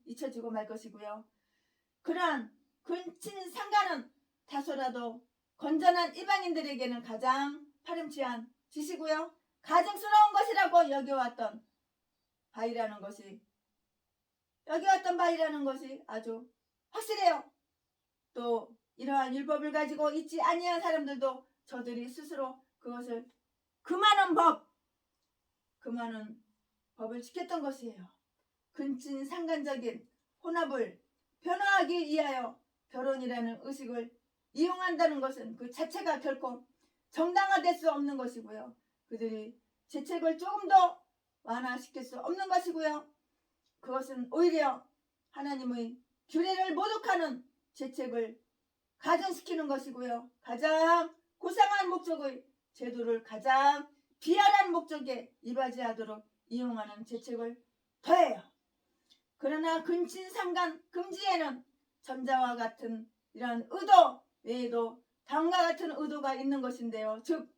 잊혀지고 말 것이고요. 그러한 근친 상간은 다소라도 건전한 이방인들에게는 가장 파렴치한 짓이고요. 가증스러운 것이라고 여겨왔던 바이라는 것이 아주 확실해요. 또 이러한 율법을 가지고 있지 아니한 사람들도 저들이 스스로 그것을 그 많은 법을 지켰던 것이에요. 근친 상간적인 혼합을 변화하기 위하여 결혼이라는 의식을 이용한다는 것은 그 자체가 결코 정당화될 수 없는 것이고요. 그들이 재책을 조금 더 완화시킬 수 없는 것이고요. 그것은 오히려 하나님의 규례를 모독하는 재책을 가전시키는 것이고요. 가장 고상한 목적의 제도를 가장 비열한 목적에 이바지하도록 이용하는 재책을 더해요. 그러나 근친상간 금지에는 전자와 같은 이런 의도 외에도 다음과 같은 의도가 있는 것인데요. 즉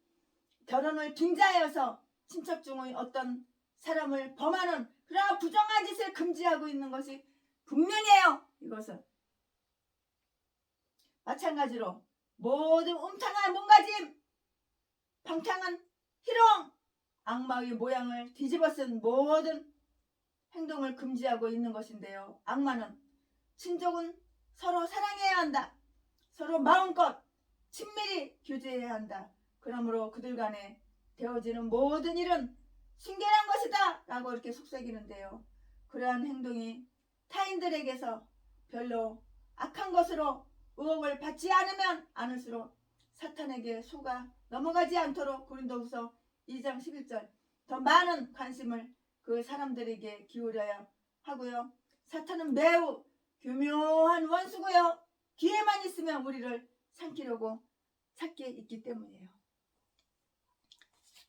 결혼을 빙자하여서 친척 중의 어떤 사람을 범하는 그러한 부정한 짓을 금지하고 있는 것이 분명해요. 이것은 마찬가지로 모든 음탕한 몸가짐, 방탕한 희롱, 악마의 모양을 뒤집어쓴 모든 행동을 금지하고 있는 것인데요. 악마는 친족은 서로 사랑해야 한다. 서로 마음껏 친밀히 교제해야 한다. 그러므로 그들 간에 되어지는 모든 일은 순결한 것이다 라고 이렇게 속삭이는데요. 그러한 행동이 타인들에게서 별로 악한 것으로 의혹을 받지 않으면 않을수록 사탄에게 속아 넘어가지 않도록 고린도후서 2장 11절 더 많은 관심을 그 사람들에게 기울여야 하고요. 사탄은 매우 교묘한 원수고요. 기회만 있으면 우리를 삼키려고 찾게 있기 때문이에요.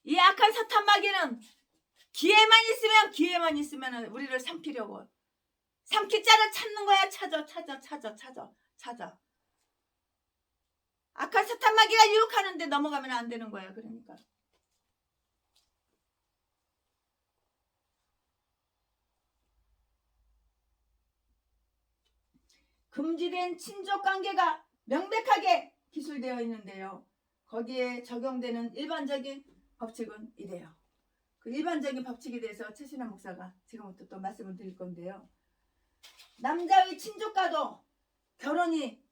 이 악한 사탄 마귀는 기회만 있으면 우리를 삼키려고 삼킬 자를 찾는 거야. 찾아. 악한 사탄 마귀가 유혹하는데 넘어가면 안 되는 거야. 그러니까 금지된 친족 관계가 명백하게 기술되어 있는데요. 거기에 적용되는 일반적인 법칙은 이래요. 그 일반적인 법칙에 대해서 최신한 목사가 지금부터 또 말씀을 드릴 건데요. 남자의 친족과도 결혼이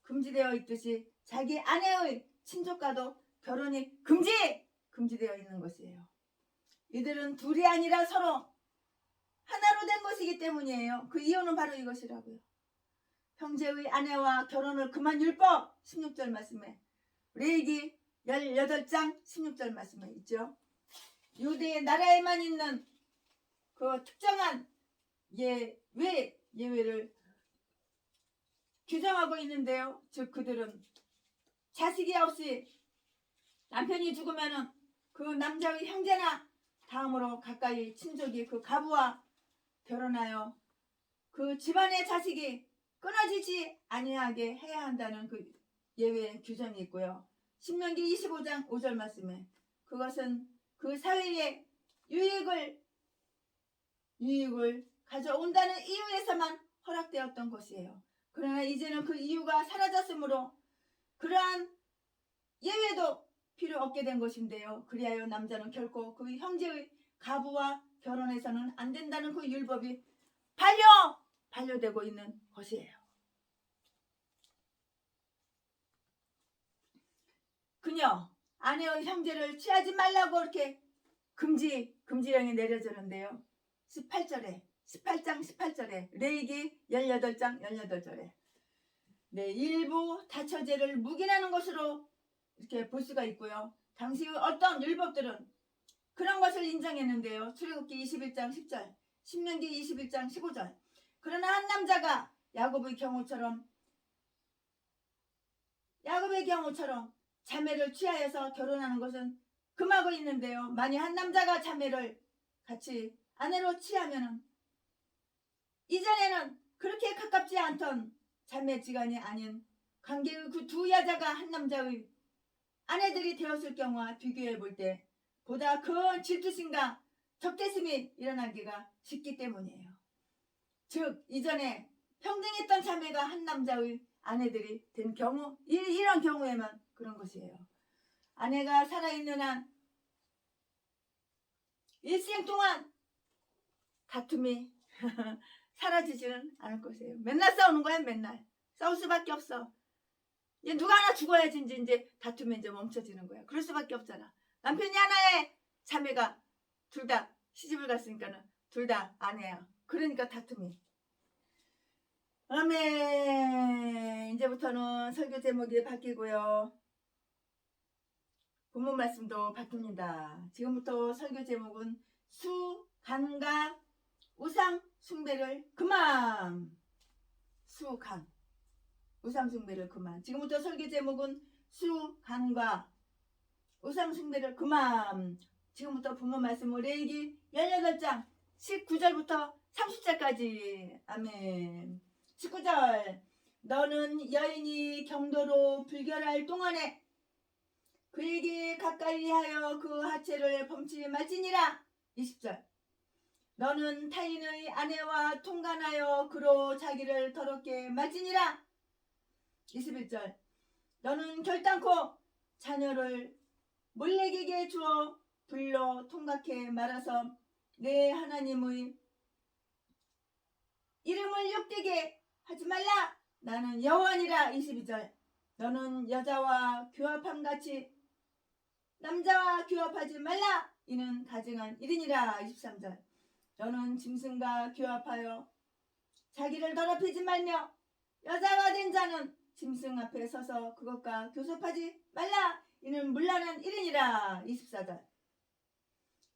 금지되어 있듯이 자기 아내의 친족과도 결혼이 금지되어 있는 것이에요. 이들은 둘이 아니라 서로 하나로 된 것이기 때문이에요. 그 이유는 바로 이것이라고요. 형제의 아내와 결혼을 금한 율법 16절 말씀에 레위기 18장 16절 말씀에 있죠. 유대의 나라에만 있는 그 특정한 예외를 규정하고 있는데요. 즉 그들은 자식이 없이 남편이 죽으면은 그 남자의 형제나 다음으로 가까이 친족이 그 가부와 결혼하여 그 집안의 자식이 끊어지지 아니하게 해야 한다는 그 예외 규정이 있고요. 신명기 25장 5절 말씀에 그것은 그 사회에 유익을 가져온다는 이유에서만 허락되었던 것이에요. 그러나 이제는 그 이유가 사라졌으므로 그러한 예외도 필요 없게 된 것인데요. 그리하여 남자는 결코 그 형제의 가부와 결혼해서는 안 된다는 그 율법이 반려되고 있는 것이에요. 그녀 아내의 형제를 취하지 말라고 이렇게 금지령이 내려졌는데요. 18장 18절에 레위기 18장 18절에 일부 다처제를 묵인하는 것으로 이렇게 볼 수가 있고요. 당시의 어떤 율법들은 그런 것을 인정했는데요. 출애굽기 21장 10절, 신명기 21장 15절. 그러나 한 남자가 야곱의 경우처럼 자매를 취하여서 결혼하는 것은 금하고 있는데요. 만약 한 남자가 자매를 같이 아내로 취하면은 이전에는 그렇게 가깝지 않던 자매지간이 아닌 관계의 그 두 여자가 한 남자의 아내들이 되었을 경우와 비교해 볼 때 보다 큰 질투심과 적대심이 일어나기가 쉽기 때문이에요. 즉 이전에 평등했던 자매가 한 남자의 아내들이 된 경우, 이런 경우에만 그런 것이에요. 아내가 살아있는 한 일생 동안 다툼이 사라지지는 않을 것이에요. 맨날 싸우는 거야. 맨날 싸울 수밖에 없어. 이제 누가 하나 죽어야지 이제 다툼이 이제 멈춰지는 거야. 그럴 수밖에 없잖아. 남편이 하나에 자매가 둘 다 시집을 갔으니까는 둘 다 아내야. 그러니까 다툼이. 아멘. 이제부터는 설교 제목이 바뀌고요. 본문 말씀도 바뀝니다. 지금부터 설교 제목은 수간과 우상 숭배를 그만. 우상 숭배를 그만. 지금부터 설교 제목은 수간과 우상 숭배를 그만. 지금부터 본문 말씀은 레위기 18장 19절부터 30절까지. 아멘. 19절. 너는 여인이 경도로 불결할 동안에 그에게 가까이 하여 그 하체를 범치 말지니라. 20절. 너는 타인의 아내와 통간하여 그로 자기를 더럽게 말지니라. 21절. 너는 결단코 자녀를 몰래에게 주어 불로 통각해 말아서 내 하나님의 이름을 욕되게 하지 말라. 나는 여호와니라. 22절. 너는 여자와 교합함같이 남자와 교합하지 말라. 이는 가증한 일이니라. 23절. 너는 짐승과 교합하여 자기를 더럽히지 말며 여자가 된 자는 짐승 앞에 서서 그것과 교섭하지 말라. 이는 문란한 일이니라. 24절.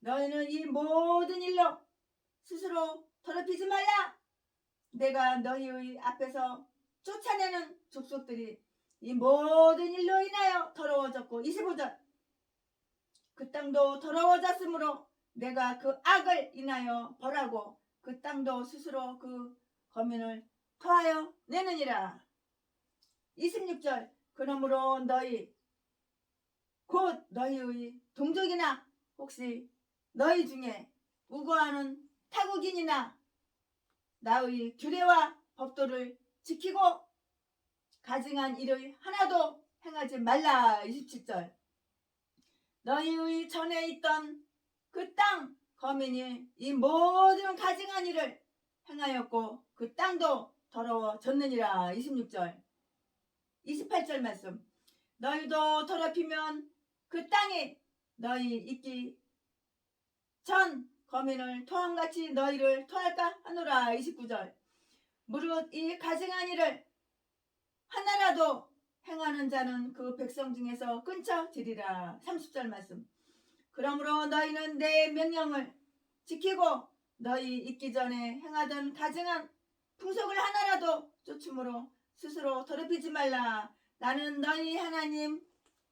너희는 이 모든 일로 스스로 더럽히지 말라. 내가 너희의 앞에서 쫓아내는 족속들이 이 모든 일로 인하여 더러워졌고. 25절. 그 땅도 더러워졌으므로 내가 그 악을 인하여 벌하고 그 땅도 스스로 그 거민을 토하여 내느니라. 26절. 그러므로 너희 곧 너희의 동족이나 혹시 너희 중에 우거하는 타국인이나 나의 규례와 법도를 지키고 가증한 일의 하나도 행하지 말라. 27절. 너희의 전에 있던 그 땅 거민이 이 모든 가증한 일을 행하였고 그 땅도 더러워졌느니라. 26절. 28절 말씀. 너희도 더럽히면 그 땅이 너희 있기 전 거민을 토함같이 너희를 토할까 하노라. 29절. 무릇 이 가증한 일을 하나라도 행하는 자는 그 백성 중에서 끊쳐지리라. 30절 말씀. 그러므로 너희는 내 명령을 지키고 너희 있기 전에 행하던 가증한 풍속을 하나라도 쫓음으로 스스로 더럽히지 말라. 나는 너희 하나님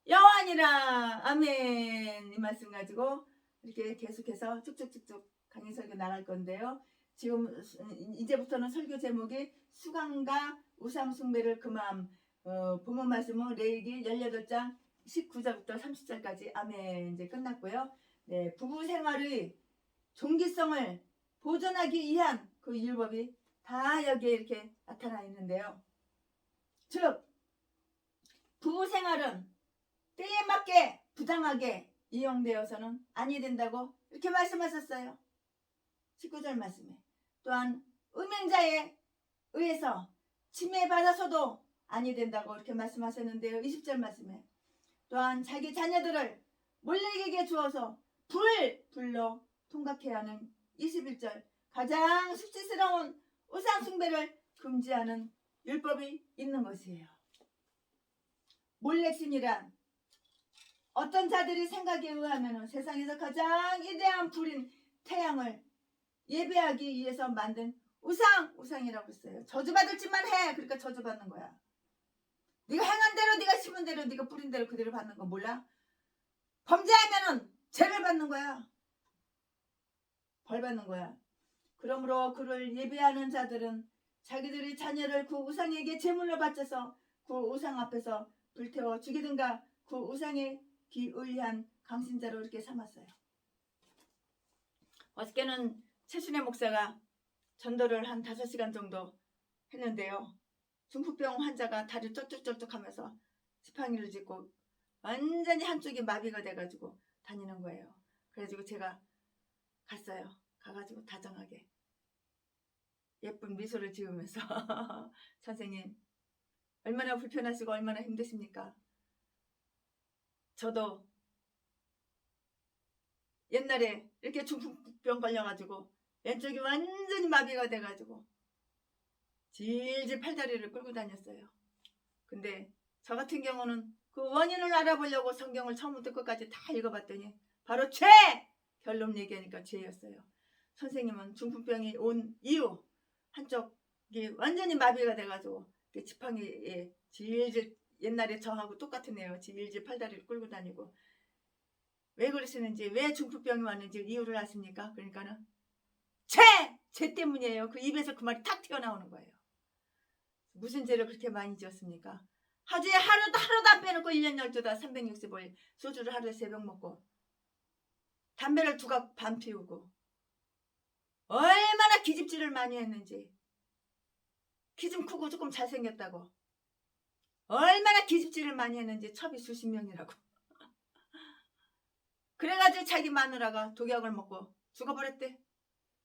여호와니라. 아멘. 이 말씀 가지고 이렇게 계속해서 쭉쭉쭉쭉 강의 설교 나갈 건데요. 지금 이제부터는 설교 제목이 수강과 우상 숭배를 그만. 본문 말씀은 레위기 18장 19절부터 30절까지. 아멘. 이제 끝났고요. 부부 생활의 종기성을 보존하기 위한 그 율법이 다 여기에 이렇게 나타나 있는데요. 즉 부부 생활은 때에 맞게 부당하게 이용되어서는 아니 된다고 이렇게 말씀하셨어요. 19절 말씀에. 또한 음행자에 의해서 침해받아서도 아니 된다고 이렇게 말씀하셨는데요. 20절 말씀에. 또한 자기 자녀들을 몰래에게 주어서 불로 통각해야 하는 21절. 가장 수치스러운 우상 숭배를 금지하는 율법이 있는 것이에요. 몰렉신이란 어떤 자들이 생각에 의하면 세상에서 가장 위대한 불인 태양을 예배하기 위해서 만든 우상이라고 했어요. 저주받을 짓만 해. 그러니까 저주받는 거야. 네가 행한 대로, 네가 심은 대로, 네가 뿌린 대로 그대로 받는 거 몰라? 범죄하면은 죄를 받는 거야. 벌 받는 거야. 그러므로 그를 예배하는 자들은 자기들의 자녀를 그 우상에게 제물로 바쳐서 그 우상 앞에서 불태워 죽이든가 그 우상에 기의한 강신자로 이렇게 삼았어요. 어저께는 최순애 목사가 전도를 한 5시간 정도 했는데요. 중풍병 환자가 다리 쩔뚝쩔뚝 하면서 지팡이를 짚고 완전히 한쪽이 마비가 돼가지고 다니는 거예요. 그래가지고 제가 갔어요. 가가지고 다정하게 예쁜 미소를 지으면서 선생님 얼마나 불편하시고 얼마나 힘드십니까? 저도 옛날에 이렇게 중풍병 걸려가지고 왼쪽이 완전히 마비가 돼가지고 질질 팔다리를 끌고 다녔어요. 근데 저 같은 경우는 그 원인을 알아보려고 성경을 처음부터 끝까지 다 읽어봤더니 바로 죄! 결론 얘기하니까 죄였어요. 선생님은 중풍병이 온 이유 한쪽이 완전히 마비가 돼가지고 지팡이에 질질 옛날에 저하고 똑같으네요. 질질 팔다리를 끌고 다니고 왜 그러시는지 왜 중풍병이 왔는지 이유를 아십니까? 그러니까는 죄 때문이에요. 그 입에서 그 말이 탁 튀어나오는 거예요. 무슨 죄를 그렇게 많이 지었습니까? 하루에 하루도 안 빼놓고 1년 12달 365일 소주를 하루에 3병 먹고 담배를 2갑 반 피우고 얼마나 기집질을 많이 했는지 키 좀 크고 조금 잘생겼다고 얼마나 기집질을 많이 했는지 첩이 수십 명이라고 그래가지고 자기 마누라가 독약을 먹고 죽어버렸대.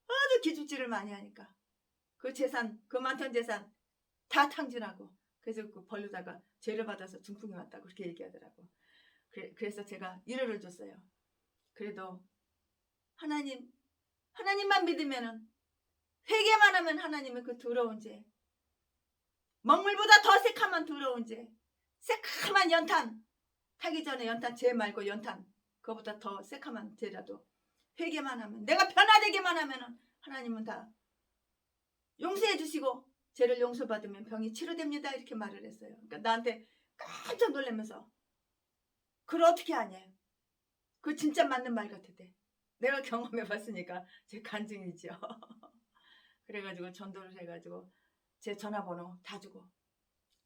아주 기집질을 많이 하니까 그 재산 그 많던 재산 다 탕진하고 그래서 그 벌르다가 죄를 받아서 중풍이 왔다고 그렇게 얘기하더라고. 그래서 제가 위로를 줬어요. 그래도 하나님만 믿으면은 회개만 하면 하나님의 그 더러운 죄 먹물보다 더 새카만 더러운 죄 새카만 연탄 타기 전에 연탄 죄 말고 연탄 그거보다 더 새카만 죄라도 회개만 하면 내가 변화되기만 하면은 하나님은 다 용서해 주시고 죄를 용서받으면 병이 치료됩니다 이렇게 말을 했어요. 그러니까 나한테 깜짝 놀라면서 그걸 어떻게 아냐 그 진짜 맞는 말 같았대. 내가 경험해 봤으니까 제 간증이죠. 그래가지고 전도를 해가지고 제 전화번호 다 주고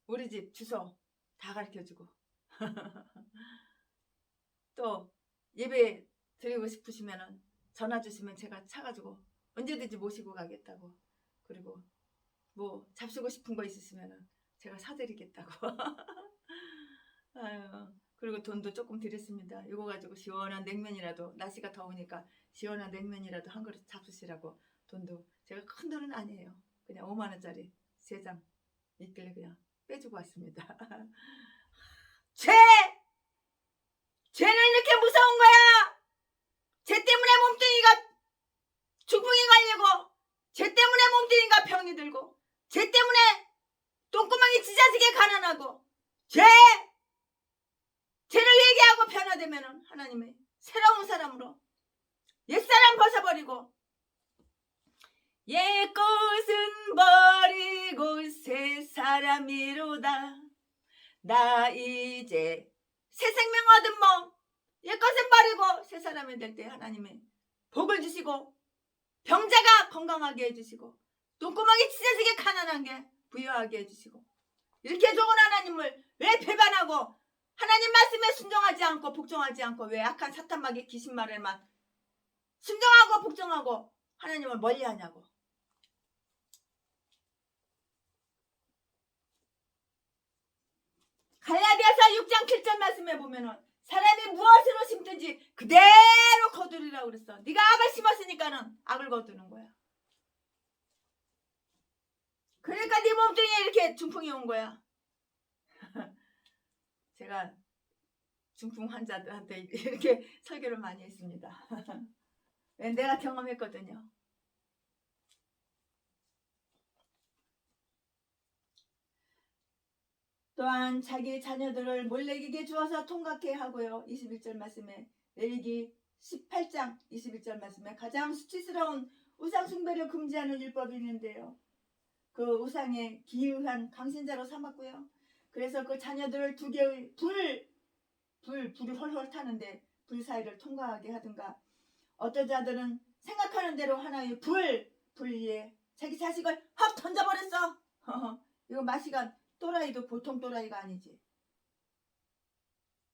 우리 집 주소 다 가르쳐주고 또 예배 드리고 싶으시면은 전화 주시면 제가 차가지고 언제든지 모시고 가겠다고 그리고 뭐 잡수고 싶은 거 있으시면은 제가 사드리겠다고 아유, 그리고 돈도 조금 드렸습니다. 이거 가지고 시원한 냉면이라도 날씨가 더우니까 시원한 냉면이라도 한 그릇 잡수시라고 돈도 제가 큰 돈은 아니에요. 그냥 5만원짜리 3장 있길래 그냥 빼주고 왔습니다. 죄는 이렇게 무서운 거야. 죄 때문에 몸뚱이가 중풍이 걸리고 죄 때문에 몸뚱이가 병이 들고 죄 때문에 똥구멍이 찢어지게 가난하고 죄를 얘기하고 변화되면 하나님의 새로운 사람으로 옛사람 벗어버리고 옛것은 버리고 새 사람이로다. 나 이제 새 생명 얻은 몸 옛것은 버리고 새 사람이 될 때 하나님의 복을 주시고 병자가 건강하게 해주시고 똥구멍이 찢어지게 가난한 게 부유하게 해주시고 이렇게 좋은 하나님을 왜 배반하고 하나님 말씀에 순종하지 않고 복종하지 않고 왜 악한 사탄마귀 귀신 말에만 순종하고 복종하고 하나님을 멀리하냐고. 갈라디아서 6장 7절 말씀에 보면은 사람이 무엇으로 심든지 그대로 거두리라고 그랬어. 네가 악을 심었으니까는 악을 거두는 거야. 그러니까 네 몸뚱이에 이렇게 중풍이 온 거야. 제가 중풍 환자들한테 이렇게 설교를 많이 했습니다. 내가 경험했거든요. 또한 자기 자녀들을 몰래에게 주어서 통각해 하고요. 21절 말씀에 레위기 18장 21절 말씀에 가장 수치스러운 우상 숭배를 금지하는 율법이 있는데요. 그 우상에 기이한 강신자로 삼았고요. 그래서 그 자녀들을 두 개의 불이 헐헐 타는데 불 사이를 통과하게 하든가, 어떤 자들은 생각하는 대로 하나의 불 위에 자기 자식을 확 던져버렸어. 이거 마시간 또라이도 보통 또라이가 아니지.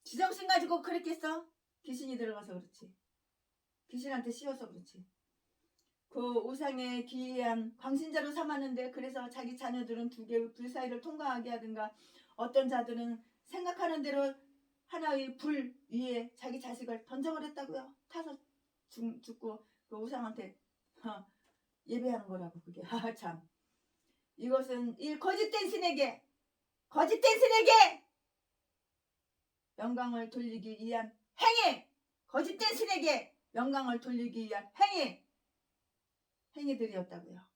지정신 가지고 그랬겠어? 귀신이 들어가서 그렇지. 귀신한테 씌워서 그렇지. 그 우상에 기이한 광신자로 삼았는데, 그래서 자기 자녀들은 두 개의 불 사이를 통과하게 하든가, 어떤 자들은 생각하는 대로 하나의 불 위에 자기 자식을 던져버렸다고요. 타서 죽고 그 우상한테 예배하는 거라고 그게. 참. 이것은 이 거짓된 신에게 영광을 돌리기 위한 행위, 거짓된 신에게 영광을 돌리기 위한 행위들이었다고요.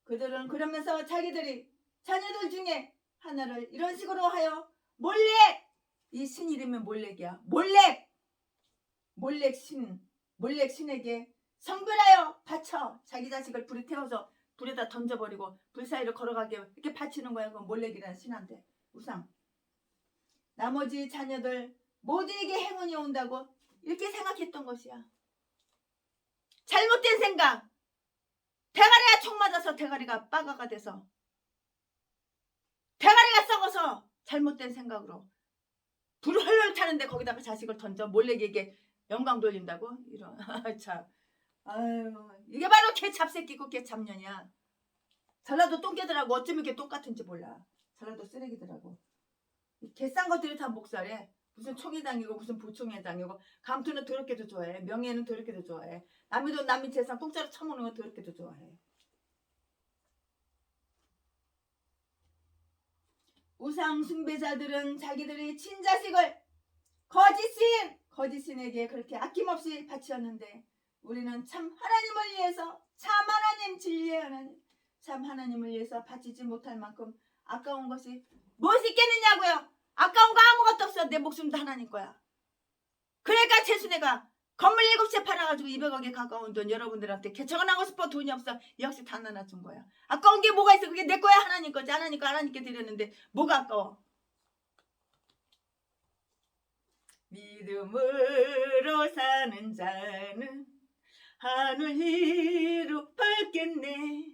그들은 그러면서 자기들이 자녀들 중에 하나를 이런 식으로 하여 몰래, 이 신 이름이 몰렉이야. 몰렉 신에게 성별하여 바쳐 자기 자식을 불에 태워서 불에다 던져버리고 불 사이로 걸어가게 이렇게 바치는 거야. 그 몰렉이라는 신한테, 우상. 나머지 자녀들 모두에게 행운이 온다고 이렇게 생각했던 것이야. 잘못된 생각. 대가리가 총 맞아서 대가리가 빠가가 돼서, 대가리가 썩어서 잘못된 생각으로 불 헐헐 타는데 거기다가 자식을 던져 몰래에게 영광 돌린다고? 이런. 참. 아유, 이게 바로 개 잡새끼고 개 잡년이야. 전라도 똥개들하고 어쩜 이렇게 똑같은지 몰라. 전라도 쓰레기들하고. 개싼 것들이 다 목살해. 무슨 총이 당기고 무슨 부총이 당기고, 감투는 더럽게도 좋아해. 명예는 더럽게도 좋아해. 남의 돈 남의 재산 공짜로 처먹는 거 더럽게도 좋아해. 우상 숭배자들은 자기들의 친자식을 거짓신에게 그렇게 아낌없이 바치었는데, 우리는 참 하나님을 위해서, 참 하나님 진리의 하나님, 참 하나님을 위해서 바치지 못할 만큼 아까운 것이 무엇이 있겠느냐고요. 아까운 거 아무것도 없어. 내 목숨도 하나님 거야. 그러니까 최순애가 건물 7채 팔아가지고 200억에 가까운 돈 여러분들한테 개척을 하고 싶어. 돈이 없어. 역시 다 나눠준 거야. 아까운 게 뭐가 있어. 그게 내 거야. 하나님 거지. 하나님 거 하나님께 드렸는데 뭐가 아까워. 믿음으로 사는 자는 하늘 위로 밝겠네.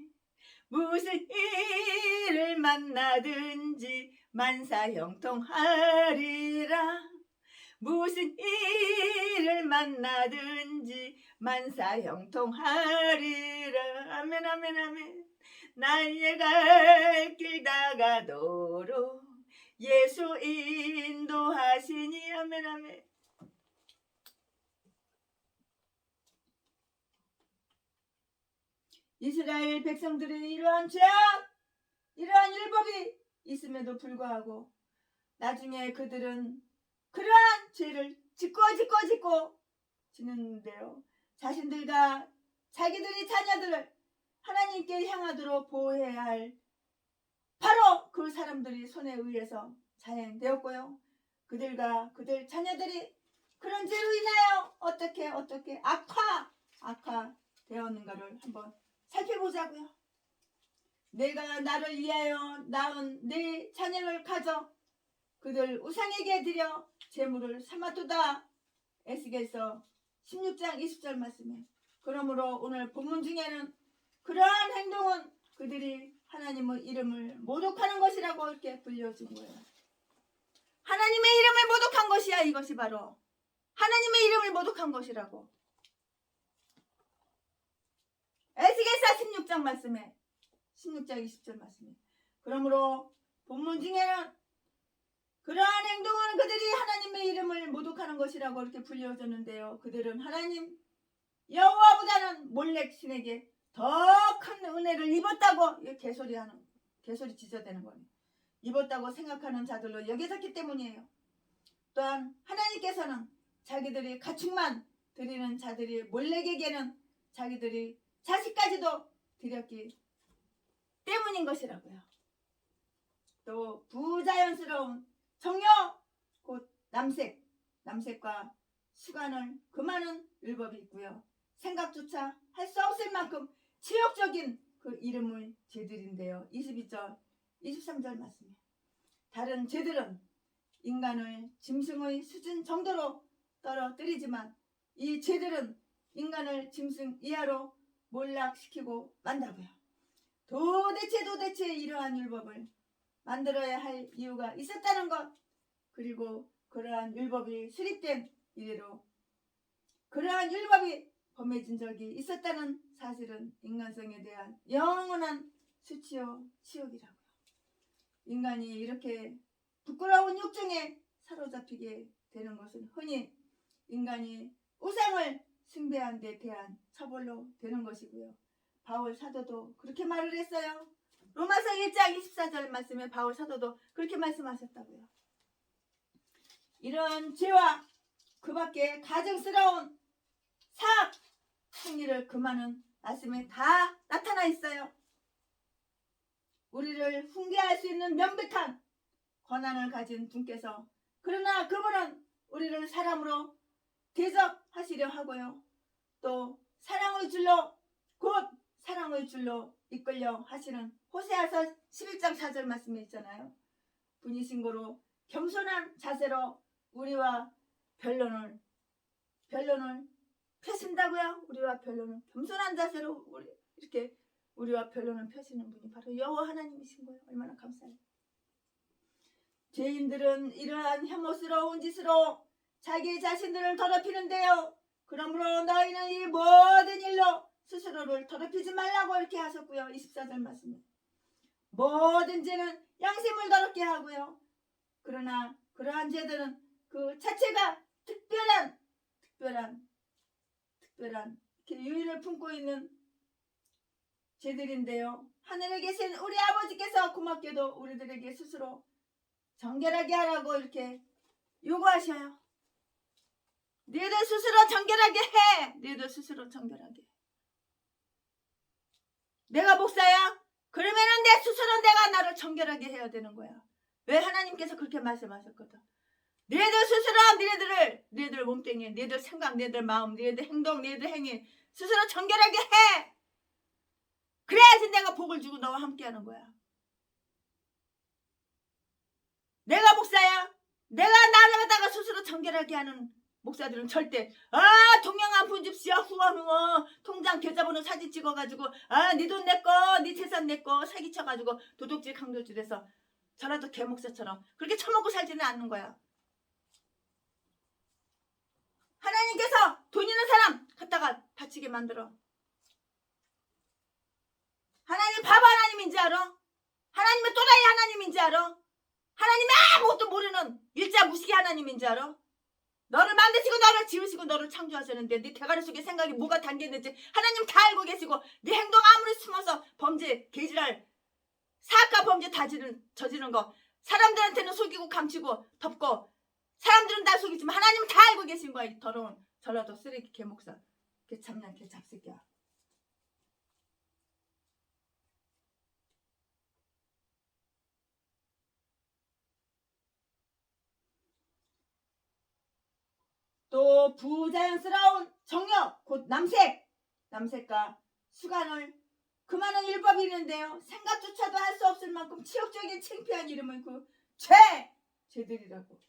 무슨 일을 만나든지 만사형통하리라. 무슨 일을 만나든지 만사형통하리라. 아멘 아멘 아멘. 나의 갈 길 다가도록 예수 인도하시니. 아멘 아멘. 이스라엘 백성들의 이러한 죄악, 이러한 율법이 있음에도 불구하고 나중에 그들은 그러한 죄를 짓고 지는데요. 자신들과 자기들의 자녀들을 하나님께 향하도록 보호해야 할 바로 그 사람들이 손에 의해서 자행되었고요. 그들과 그들 자녀들이 그런 죄로 인하여 어떻게 악화되었는가를 한번 살펴보자고요. 내가 나를 위하여 낳은 내 자녀를 가져 그들 우상에게 드려 제물을 삼았도다. 에스겔서 16장 20절 말씀에. 그러므로 오늘 본문 중에는 그러한 행동은 그들이 하나님의 이름을 모독하는 것이라고 이렇게 불려진 거예요. 하나님의 이름을 모독한 것이야. 이것이 바로 하나님의 이름을 모독한 것이라고. 에스겔서 16장 말씀에 16장 20절 말씀에 그러므로 본문 중에는 그러한 행동은 그들이 하나님의 이름을 모독하는 것이라고 이렇게 불려졌는데요. 그들은 하나님 여호와보다는 몰렉 신에게 더 큰 은혜를 입었다고 개소리 지저대는 거예요. 입었다고 생각하는 자들로 여겨졌기 때문이에요. 또한 하나님께서는 자기들이 가축만 드리는 자들이 몰렉에게는 자기들이 자식까지도 드렸기 때문인 것이라고요. 또 부자연스러운 정욕 곧 남색과 수간을 금하는 율법이 있고요. 생각조차 할 수 없을 만큼 치욕적인 그 이름을 죄들인데요. 22절 23절 말씀에 다른 죄들은 인간을 짐승의 수준 정도로 떨어뜨리지만 이 죄들은 인간을 짐승 이하로 몰락시키고 만다고요. 도대체 이러한 율법을 만들어야 할 이유가 있었다는 것, 그리고 그러한 율법이 수립된 이래로 그러한 율법이 범해진 적이 있었다는 사실은 인간성에 대한 영원한 수치요 치욕이라고요. 인간이 이렇게 부끄러운 욕정에 사로잡히게 되는 것은 흔히 인간이 우상을 숭배한 데 대한 처벌로 되는 것이고요. 바울 사도도 그렇게 말을 했어요. 로마서 1장 24절 말씀에 바울 사도도 그렇게 말씀하셨다고요. 이런 죄와 그 밖에 가증스러운 사악 행위를 금하는 말씀에 다 나타나 있어요. 우리를 훈계할 수 있는 명백한 권한을 가진 분께서 그러나 그분은 우리를 사람으로 대접하시려 하고요. 또 사랑의 줄로 곧 사랑의 줄로 이끌려 하시는 호세아서 11장 4절 말씀에 있잖아요. 분이신 거로 겸손한 자세로 우리와 변론을 펴신다고요. 우리와 변론을 겸손한 자세로 이렇게 우리와 변론을 펴시는 분이 바로 여호와 하나님이신 거예요. 얼마나 감사해요. 죄인들은 이러한 혐오스러운 짓으로 자기 자신들을 더럽히는데요. 그러므로 너희는 이 모든 일로 스스로를 더럽히지 말라고 이렇게 하셨고요. 24절 말씀에 모든 죄는 양심을 더럽게 하고요. 그러나 그러한 죄들은 그 자체가 특별한 이렇게 유의를 품고 있는 죄들인데요. 하늘에 계신 우리 아버지께서 고맙게도 우리들에게 스스로 정결하게 하라고 이렇게 요구하셔요. 너희들 스스로 정결하게 해. 너희들 스스로 정결하게. 내가 목사야? 그러면은 내 스스로 내가 나를 정결하게 해야 되는 거야. 왜 하나님께서 그렇게 말씀하셨거든. 너희들 스스로 너희들 몸뚱이, 너희들 생각, 너희들 마음, 너희들 행동, 너희들 행위 스스로 정결하게 해. 그래야지 내가 복을 주고 너와 함께하는 거야. 내가 목사야? 내가 나를 갖다가 스스로 정결하게 하는 목사들은 절대 동양 한 푼 줍시오. 후원 통장 계좌번호 사진 찍어가지고 네 돈 내꺼 네 재산 내꺼 사기쳐가지고 도둑질 강도질해서 저라도 개목사처럼 그렇게 처먹고 살지는 않는 거야. 하나님께서 돈 있는 사람 갖다가 바치게 만들어. 하나님 바보 하나님인지 알아? 하나님은 또라이 하나님인지 알아? 하나님이 아무것도 모르는 일자 무식이 하나님인지 알아? 너를 만드시고 너를 지으시고 너를 창조하셨는데 네 대가리 속에 생각이 뭐가 담겨있는지 하나님 다 알고 계시고 네 행동 아무리 숨어서 범죄 개지랄 사악과 범죄 다 저지른 거 사람들한테는 속이고 감추고 덮고 사람들은 다 속이지만 하나님은 다 알고 계신 거야. 이 더러운 전라도 쓰레기 개목사 개참냐 개잡새끼야. 또 부자연스러운 정욕 곧 남색과 수간을 금하는 율법이 있는데요. 생각조차도 할 수 없을 만큼 치욕적인 창피한 이름은 그 죄들이라고.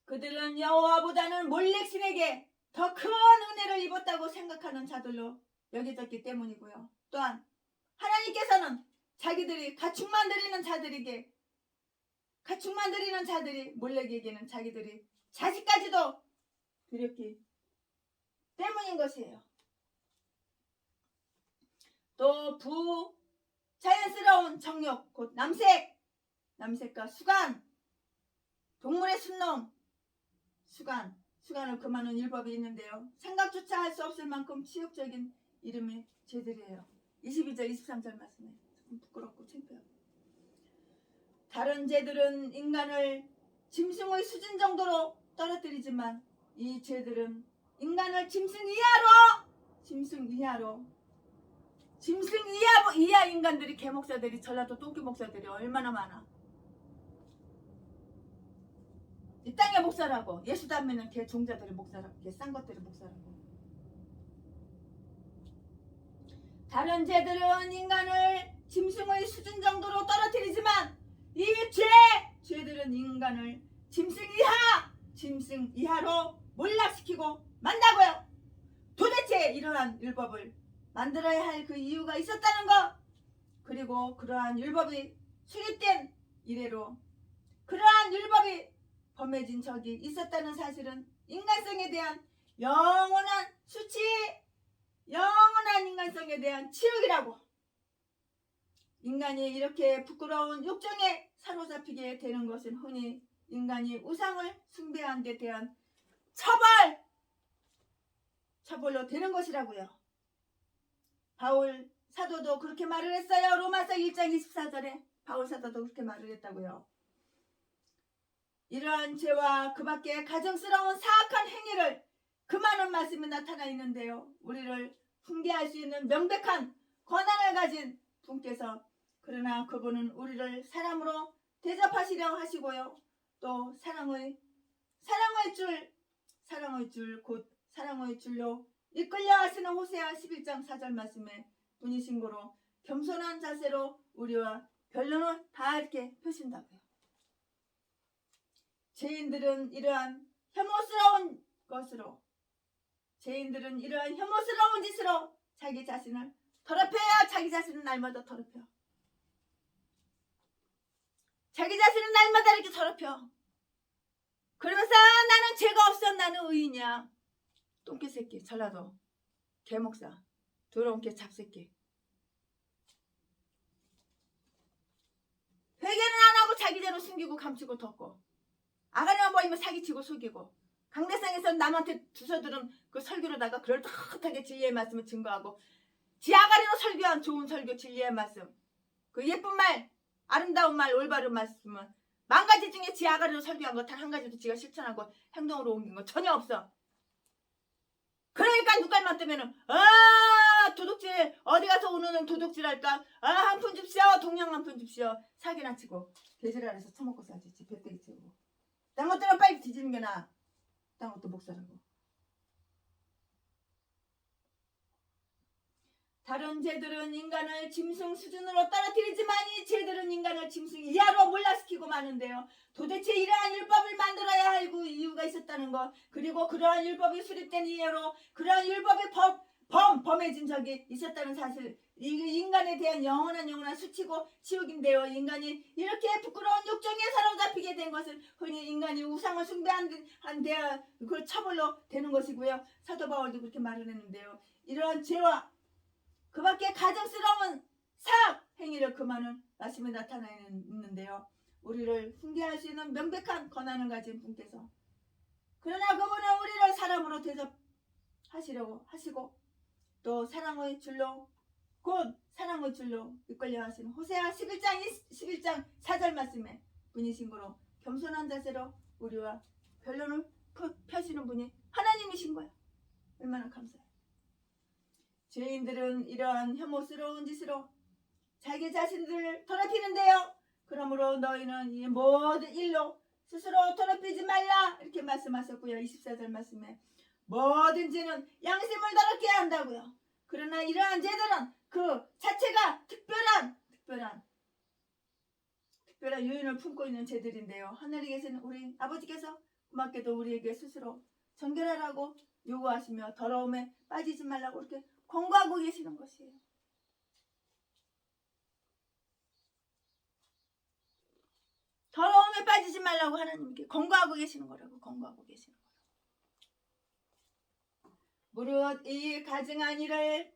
그들은 여호와보다는 몰렉신에게 더 큰 은혜를 입었다고 생각하는 자들로 여겨졌기 때문이고요. 또한 하나님께서는 자기들이 가축만 드리는 자들이 몰렉에게는 자기들이 자식까지도 드렸기 때문인 것이에요. 또 부자연스러운 정욕, 곧 남색과 수간, 동물의 순놈, 수간을 금하는 율법이 있는데요. 생각조차 할 수 없을 만큼 치욕적인 이름의 죄들이에요. 22절 23절 말씀에 부끄럽고 창피하고, 다른 죄들은 인간을 짐승의 수준 정도로 떨어뜨리지만 이 죄들은 인간을 짐승 이하 인간들이, 개목사들이, 전라도 똥개 목사들이 얼마나 많아. 이 땅의 목사라고, 예수도 안 믿는 개 종자들의 목사라고, 개 싼 것들의 목사라고. 다른 죄들은 인간을 짐승의 수준 정도로 떨어뜨리지만 이 죄들은 인간을 짐승 이하로 몰락시키고 만다고요. 도대체 이러한 율법을 만들어야 할 그 이유가 있었다는 것, 그리고 그러한 율법이 수립된 이래로 그러한 율법이 범해진 적이 있었다는 사실은 인간성에 대한 영원한 수치, 영원한 인간성에 대한 치욕이라고. 인간이 이렇게 부끄러운 욕정에 사로잡히게 되는 것은 흔히 인간이 우상을 숭배한 데 대한 처벌로 되는 것이라고요. 바울 사도도 그렇게 말을 했어요. 로마서 1장 24절에 바울 사도도 그렇게 말을 했다고요. 이러한 죄와 그 밖에 가증스러운 사악한 행위를 금하는 말씀이 나타나 있는데요. 우리를 훈계할 수 있는 명백한 권한을 가진 분께서, 그러나 그분은 우리를 사람으로 대접하시려 하시고요. 또 사랑의 줄로 이끌려 하시는 호세아 11장 4절 말씀에 분이신 거로 겸손한 자세로 우리와 변론을 다 이렇게 펴신다고요. 죄인들은 이러한 혐오스러운 짓으로 자기 자신을 더럽혀야 자기 자신은 날마다 더럽혀. 자기 자신은 날마다 이렇게 더럽혀. 그러면서 나는 죄가 없어, 나는 의인이야. 똥개 새끼, 전라도 개목사, 더러운 개 잡새끼. 회개는 안 하고 자기 죄로 숨기고 감추고 덮고, 아가리만 보이면 사기치고 속이고, 강대상에서 남한테 주워들은 그 설교로다가 그럴듯하게 진리의 말씀을 증거하고, 지 아가리로 설교한 좋은 설교, 진리의 말씀, 그 예쁜 말, 아름다운 말, 올바른 말씀은 만 가지 중에 지 아가리로 설교한 거 단 한 가지도 지가 실천하고 행동으로 옮긴 거 전혀 없어. 그러니까 눈깔만 뜨면은 도둑질, 어디 가서 오늘은 도둑질 할까, 한 푼 줍시오, 동양 한 푼 줍시오. 사기나 치고 개지랄해서 처먹고 살지. 배때기 치고 딴 것들은 빨리 뒤지는 게 나아. 딴 것도 목사라고. 다른 죄들은 인간을 짐승 수준으로 떨어뜨리지만 이 죄들은 인간을 짐승 이하로 몰락시키고 마는데요. 도대체 이러한 율법을 만들어야 할 이유가 있었다는 것, 그리고 그러한 율법이 수립된 이유로 그러한 율법이 범해진 적이 있었다는 사실, 이 인간에 대한 영원한 수치고 치욕인데요. 인간이 이렇게 부끄러운 욕정에 사로잡히게 된 것은 흔히 인간이 우상을 숭배한 데 그 처벌로 되는 것이고요. 사도 바울도 그렇게 말을 했는데요. 이러한 죄와 그 밖에 가증스러운 사악 행위를 금하는 말씀이 나타나 있는데요. 우리를 훈계할 수 있는 명백한 권한을 가진 분께서, 그러나 그분은 우리를 사람으로 대접하시려고 하시고, 또 사랑의 줄로 이끌려 하시는 호세아 11장 4절 말씀에 분이신 거로 겸손한 자세로 우리와 변론을 펴시는 분이 하나님이신 거야. 얼마나 감사해. 죄인들은 이러한 혐오스러운 짓으로 자기 자신들을 더럽히는데요. 그러므로 너희는 이 모든 일로 스스로 더럽히지 말라, 이렇게 말씀하셨고요. 24절 말씀에 모든 죄는 양심을 더럽게 한다고요. 그러나 이러한 죄들은 그 자체가 특별한 요인을 품고 있는 죄들인데요. 하늘에 계신 우리 아버지께서 고맙게도 우리에게 스스로 정결하라고 요구하시며 더러움에 빠지지 말라고 이렇게 권고하고 계시는 것이에요. 더러움에 빠지지 말라고 하나님께 권고하고 계시는 거라고. 무릇 이 가증한 일을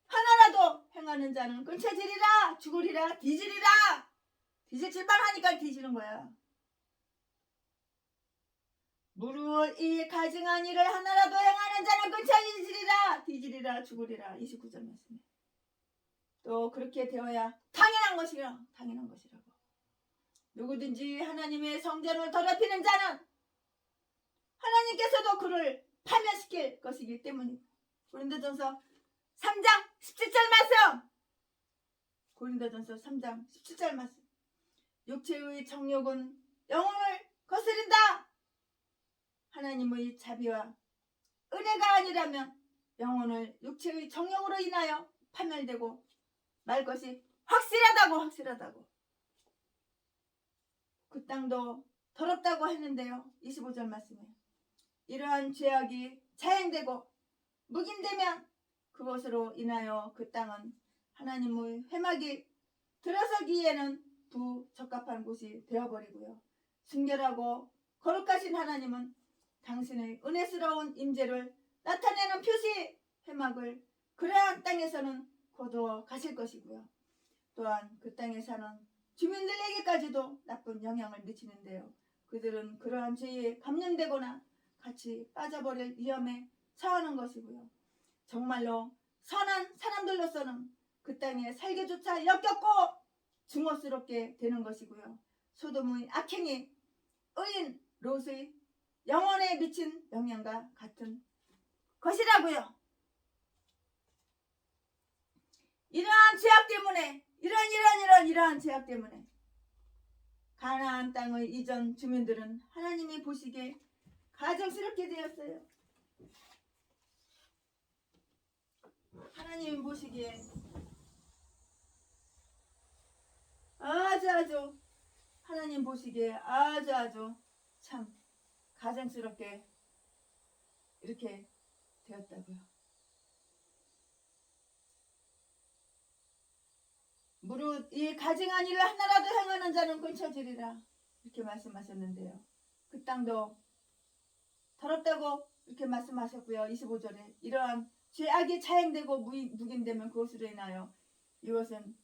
하나라도 행하는 자는 끊쳐지리라, 죽으리라, 뒤지리라. 뒤질 줄만 하니까 뒤지는 거야. 무릇 이 가증한 일을 하나라도 행하는 자는 끊쳐지리라, 뒤지리라, 죽으리라. 29절 말씀에. 또 그렇게 되어야 당연한 것이라, 당연한 것이라고. 누구든지 하나님의 성전을 더럽히는 자는 하나님께서도 그를 파멸시킬 것이기 때문이다. 고린도전서 3장 17절 말씀. 고린도전서 3장 17절 말씀. 육체의 정욕은 영혼을 거스린다. 하나님의 자비와 은혜가 아니라면 영혼을 육체의 정욕으로 인하여 파멸되고 말 것이 확실하다고. 그 땅도 더럽다고 했는데요. 25절 말씀에 이러한 죄악이 자행되고 묵인되면 그것으로 인하여 그 땅은 하나님의 회막이 들어서기에는 부적합한 곳이 되어버리고요. 순결하고 거룩하신 하나님은 당신의 은혜스러운 임재를 나타내는 표시 회막을 그러한 땅에서는 거두어 가실 것이고요. 또한 그 땅에 사는 주민들에게까지도 나쁜 영향을 미치는데요. 그들은 그러한 죄에 감염되거나 같이 빠져버릴 위험에 처하는 것이고요. 정말로 선한 사람들로서는 그 땅에 살기조차 역겹고 중어스럽게 되는 것이고요. 소돔의 악행이 의인 롯의 영혼에 미친 영향과 같은 것이라고요. 이러한 죄악 때문에 이러한 죄악 때문에 가나안 땅의 이전 주민들은 하나님이 보시기에 가증스럽게 되었어요. 하나님이 보시기에 아주 하나님 보시기에 아주 참 가증스럽게 이렇게 되었다고요. 무릇 이 가증한 일을 하나라도 행하는 자는 끊쳐지리라 이렇게 말씀하셨는데요. 그 땅도 더럽다고 이렇게 말씀하셨고요. 25절에 이러한 죄악이 자행되고 묵인되면 그것으로 인하여 이것은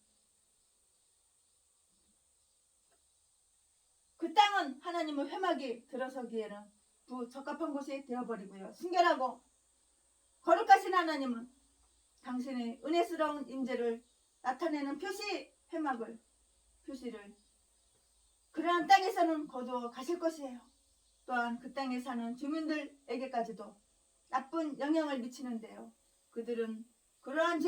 그 땅은 하나님의 회막이 들어서기에는 부적합한 곳이 되어버리고요. 순결하고 거룩하신 하나님은 당신의 은혜스러운 임재를 나타내는 표시를 그러한 땅에서는 거두어 가실 것이에요. 또한 그 땅에 사는 주민들에게까지도 나쁜 영향을 미치는데요. 그들은 그러한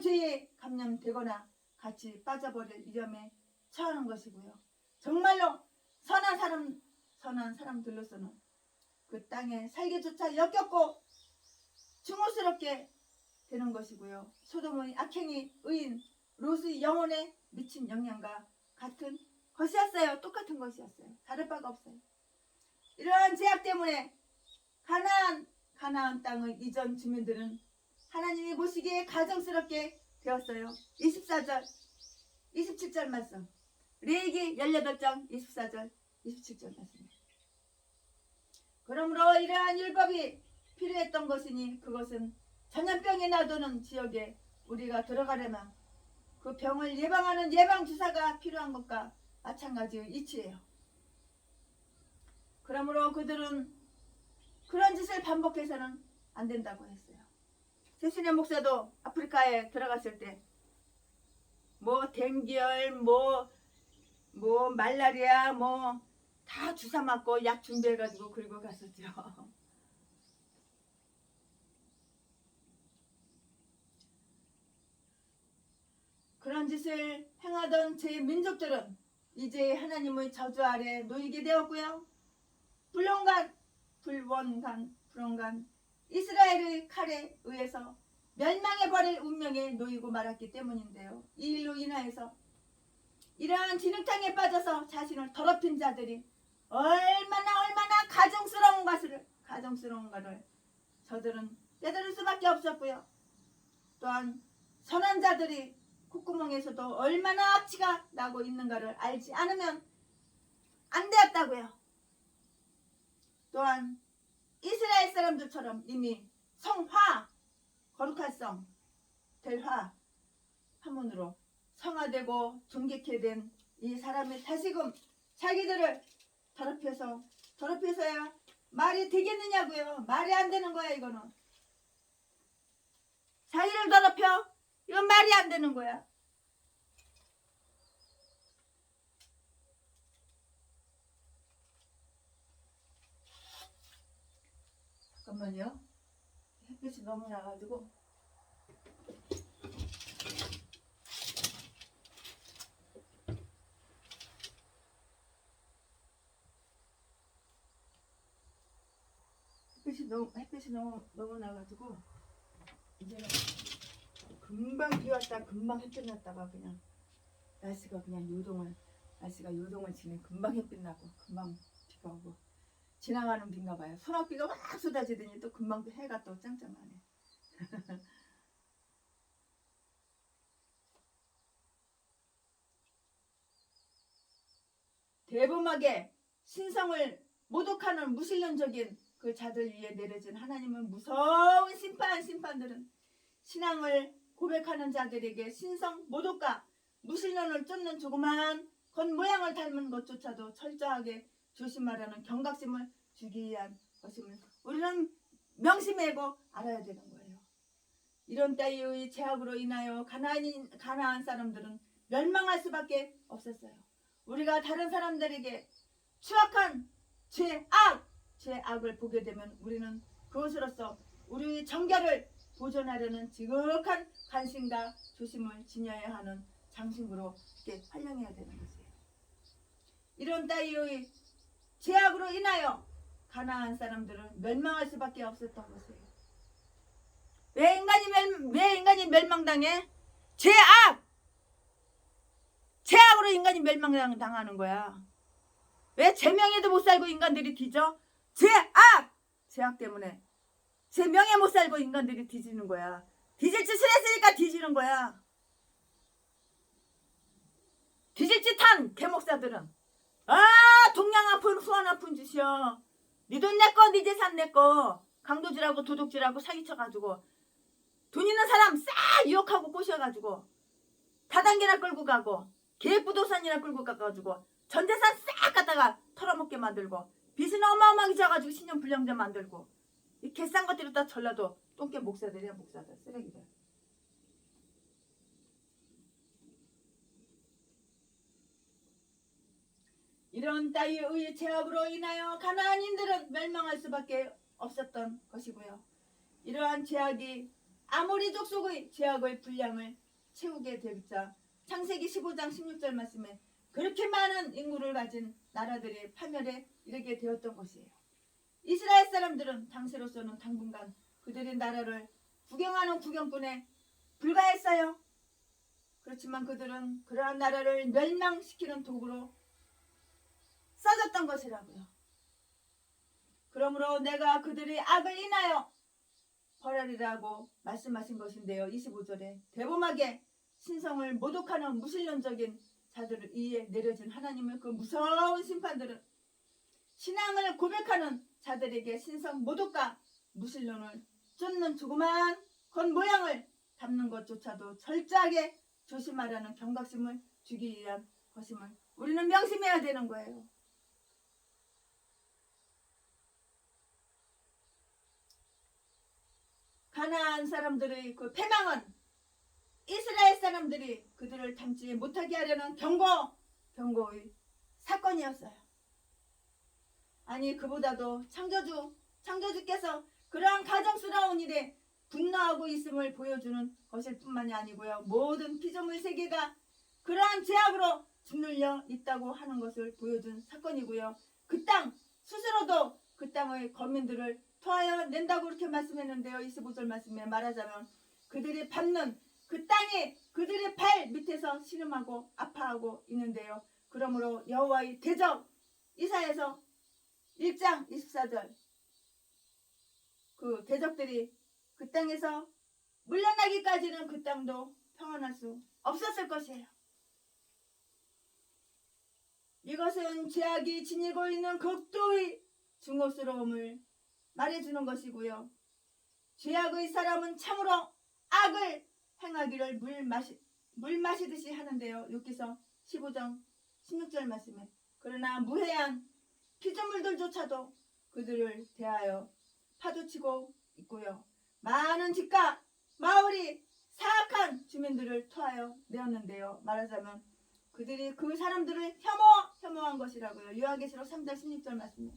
죄에 감염되거나 같이 빠져버릴 위험에 처하는 것이고요. 정말로 선한 사람들로서는 그 땅에 살기조차 역겹고 중후스럽게 되는 것이고요. 소돔의 악행이 의인 롯의 영혼에 미친 영향과 같은 것이었어요. 똑같은 것이었어요. 다를 바가 없어요. 이러한 죄악 때문에 가나안 땅의 이전 주민들은 하나님이 보시기에 가증스럽게 되었어요. 24절 27절 말씀. 레위기 18장 24절 27절 말씀. 그러므로 이러한 율법이 필요했던 것이니 그것은 전염병이 나도는 지역에 우리가 들어가려면 그 병을 예방하는 예방주사가 필요한 것과 마찬가지의 이치예요. 그러므로 그들은 그런 짓을 반복해서는 안 된다고 했어요. 세신의 목사도 아프리카에 들어갔을 때 뭐 댕기열 뭐 말라리아 다 주사 맞고 약 준비해가지고 그리고 갔었죠. 그런 짓을 행하던 제 민족들은 이제 하나님의 저주 아래 놓이게 되었고요. 불원간 이스라엘의 칼에 의해서 멸망해버릴 운명에 놓이고 말았기 때문인데요. 이 일로 인하여서 이러한 진흙탕에 빠져서 자신을 더럽힌 자들이 얼마나 가증스러운 것을 저들은 깨달을 수밖에 없었고요. 또한 선한 자들이 콧구멍에서도 얼마나 악취가 나고 있는가를 알지 않으면 안 되었다고요. 또한 이스라엘 사람들처럼 이미 성화, 거룩한 성, 될화, 한문으로 성화되고 존귀케 된 이 사람이 다시금 자기들을 더럽혀서야 말이 되겠느냐고요. 말이 안 되는 거야. 이거는 자기를 더럽혀, 이건 말이 안 되는 거야. 잠깐만요. 햇빛이 너무 나가지고. 햇빛이 너무 나가지고 이제는 금방 비 왔다 금방 햇빛 났다가 그냥 날씨가 요동을 지내. 금방 햇빛 나고 금방 비가 오고 지나가는 비인가 봐요. 소낙비가 막 쏟아지더니 또 금방 해가 또 짱짱하네. 대범하게 신성을 모독하는 무신론적인 그 자들 위에 내려진 하나님은 무서운 심판들은 신앙을 고백하는 자들에게 신성 모독과 무신론을 쫓는 조그마한 겉모양을 닮은 것조차도 철저하게 조심하라는 경각심을 주기 위한 것임을 우리는 명심하고 알아야 되는 거예요. 이런 따위의 죄악으로 인하여 가나안 사람들은 멸망할 수밖에 없었어요. 우리가 다른 사람들에게 추악한 죄악을 보게 되면 우리는 그것으로서 우리의 정결을 보존하려는 지극한 관심과 조심을 지녀야 하는 장신구로 이렇게 활용해야 되는 것이에요. 이런 따위의 죄악으로 인하여 가나안 사람들은 멸망할 수밖에 없었던 것이에요. 왜 인간이 멸망당해? 죄악으로 인간이 멸망당하는 거야. 왜 제명에도 못 살고 인간들이 뒤져? 죄악 때문에 제명에 못 살고 인간들이 뒤지는 거야. 뒤질 짓을 했으니까 뒤지는 거야. 뒤질 짓 한 개목사들은 동양 아픈 후한 아픈 짓이여. 네 돈 내꺼 네 재산 내꺼 강도질하고 도둑질하고 사기쳐가지고 돈 있는 사람 싹 유혹하고 꼬셔가지고 다단계나 끌고 가고 계획부동산이나 끌고 가가지고 전재산 싹 갖다가 털어먹게 만들고 빚은 어마어마하게 져가지고 신용불량자 만들고 이 개싼 것들이 다 전라도 똥개 목사들이야. 목사들 쓰레기들. 이런 따위의 죄악으로 인하여 가나안인들은 멸망할 수밖에 없었던 것이고요. 이러한 죄악이 아모리 족속의 죄악의 분량을 채우게 되자 창세기 15장 16절 말씀에 그렇게 많은 인구를 가진 나라들이 파멸에 이르게 되었던 것이에요. 이스라엘 사람들은 당시로서는 당분간 그들의 나라를 구경하는 구경꾼에 불과했어요. 그렇지만 그들은 그러한 나라를 멸망시키는 도구로 써졌던 것이라고요. 그러므로 내가 그들의 악을 인하여 벌하리라고 말씀하신 것인데요. 25절에 대범하게 신성을 모독하는 무신론적인 자들 위에 내려진 하나님의 그 무서운 심판들은 신앙을 고백하는 자들에게 신성 모독과 무신론을 쫓는 조그마한 겉모양을 담는 것조차도 철저하게 조심하라는 경각심을 주기 위한 것임을 우리는 명심해야 되는 거예요. 가나안 사람들의 그 패망은 이스라엘 사람들이 그들을 닮지 못하게 하려는 경고의 사건이었어요. 아니 그보다도 창조주께서 그러한 가정스러운 일에 분노하고 있음을 보여주는 것일 뿐만이 아니고요. 모든 피조물 세계가 그러한 죄악으로 짓눌려 있다고 하는 것을 보여준 사건이고요. 그 땅 스스로도 그 땅의 거민들을 토하여 낸다고 그렇게 말씀했는데요. 25절 말씀에 말하자면 그들이 밟는 그 땅이 그들의 발 밑에서 신음하고 아파하고 있는데요. 그러므로 여호와의 대적 이사야서 1장 24절 그 대적들이 그 땅에서 물러나기까지는 그 땅도 평안할 수 없었을 것이에요. 이것은 죄악이 지니고 있는 극도의 중호스러움을 말해주는 것이고요. 죄악의 사람은 참으로 악을 행하기를 물 마시듯이 하는데요. 욥기서 15장 16절 말씀에 그러나 무해한 피조물들조차도 그들을 대하여 파도치고 있고요. 많은 집과 마을이 사악한 주민들을 토하여 내었는데요. 말하자면 그들이 그 사람들을 혐오한 것이라고요. 요한계시록 3장 16절 말씀에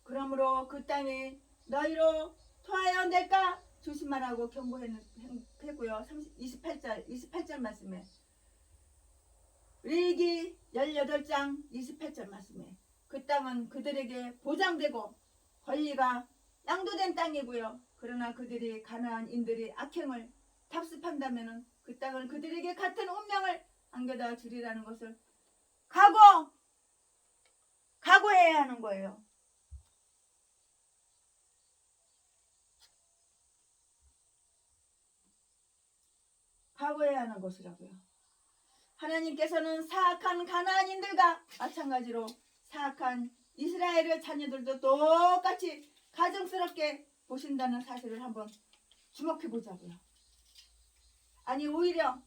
그러므로 그 땅이 너희로 토하여 낼까 조심하라고 경고했고요. 28절 말씀에 레위기 18장 28절 말씀에 그 땅은 그들에게 보장되고 권리가 양도된 땅이고요. 그러나 그들이 가나안인들이 악행을 답습한다면 그 땅은 그들에게 같은 운명을 안겨다 주리라는 것을 각오해야 하는 거예요. 각오해야 하는 것이라고요. 하나님께서는 사악한 가나안인들과 마찬가지로 사악한 이스라엘의 자녀들도 똑같이 가증스럽게 보신다는 사실을 한번 주목해 보자고요. 아니 오히려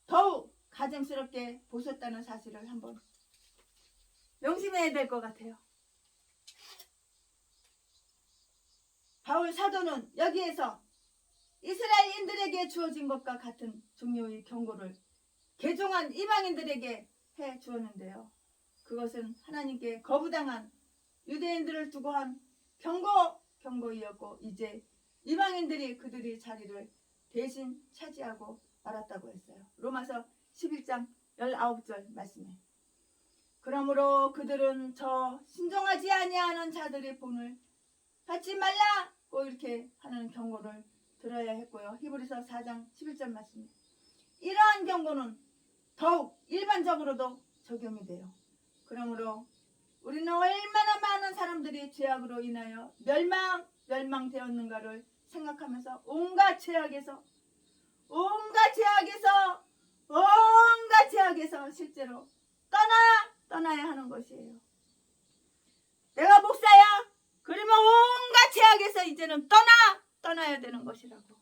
더욱 가증스럽게 보셨다는 사실을 한번 명심해야 될 것 같아요. 바울 사도는 여기에서 이스라엘인들에게 주어진 것과 같은 종류의 경고를 개종한 이방인들에게 해 주었는데요. 그것은 하나님께 거부당한 유대인들을 두고 한 경고이었고 이제 이방인들이 그들의 자리를 대신 차지하고 말았다고 했어요. 로마서 11장 19절 말씀에 그러므로 그들은 저 신종하지 아니하는 자들의 본을 받지 말라고 이렇게 하는 경고를 들어야 했고요. 히브리서 4장 11절 말씀에 이러한 경고는 더욱 일반적으로도 적용이 돼요. 그러므로 우리는 얼마나 많은 사람들이 죄악으로 인하여 멸망되었는가를 생각하면서 온갖 죄악에서 실제로 떠나야 하는 것이에요. 내가 목사야. 그러면 온갖 죄악에서 이제는 떠나야 되는 것이라고.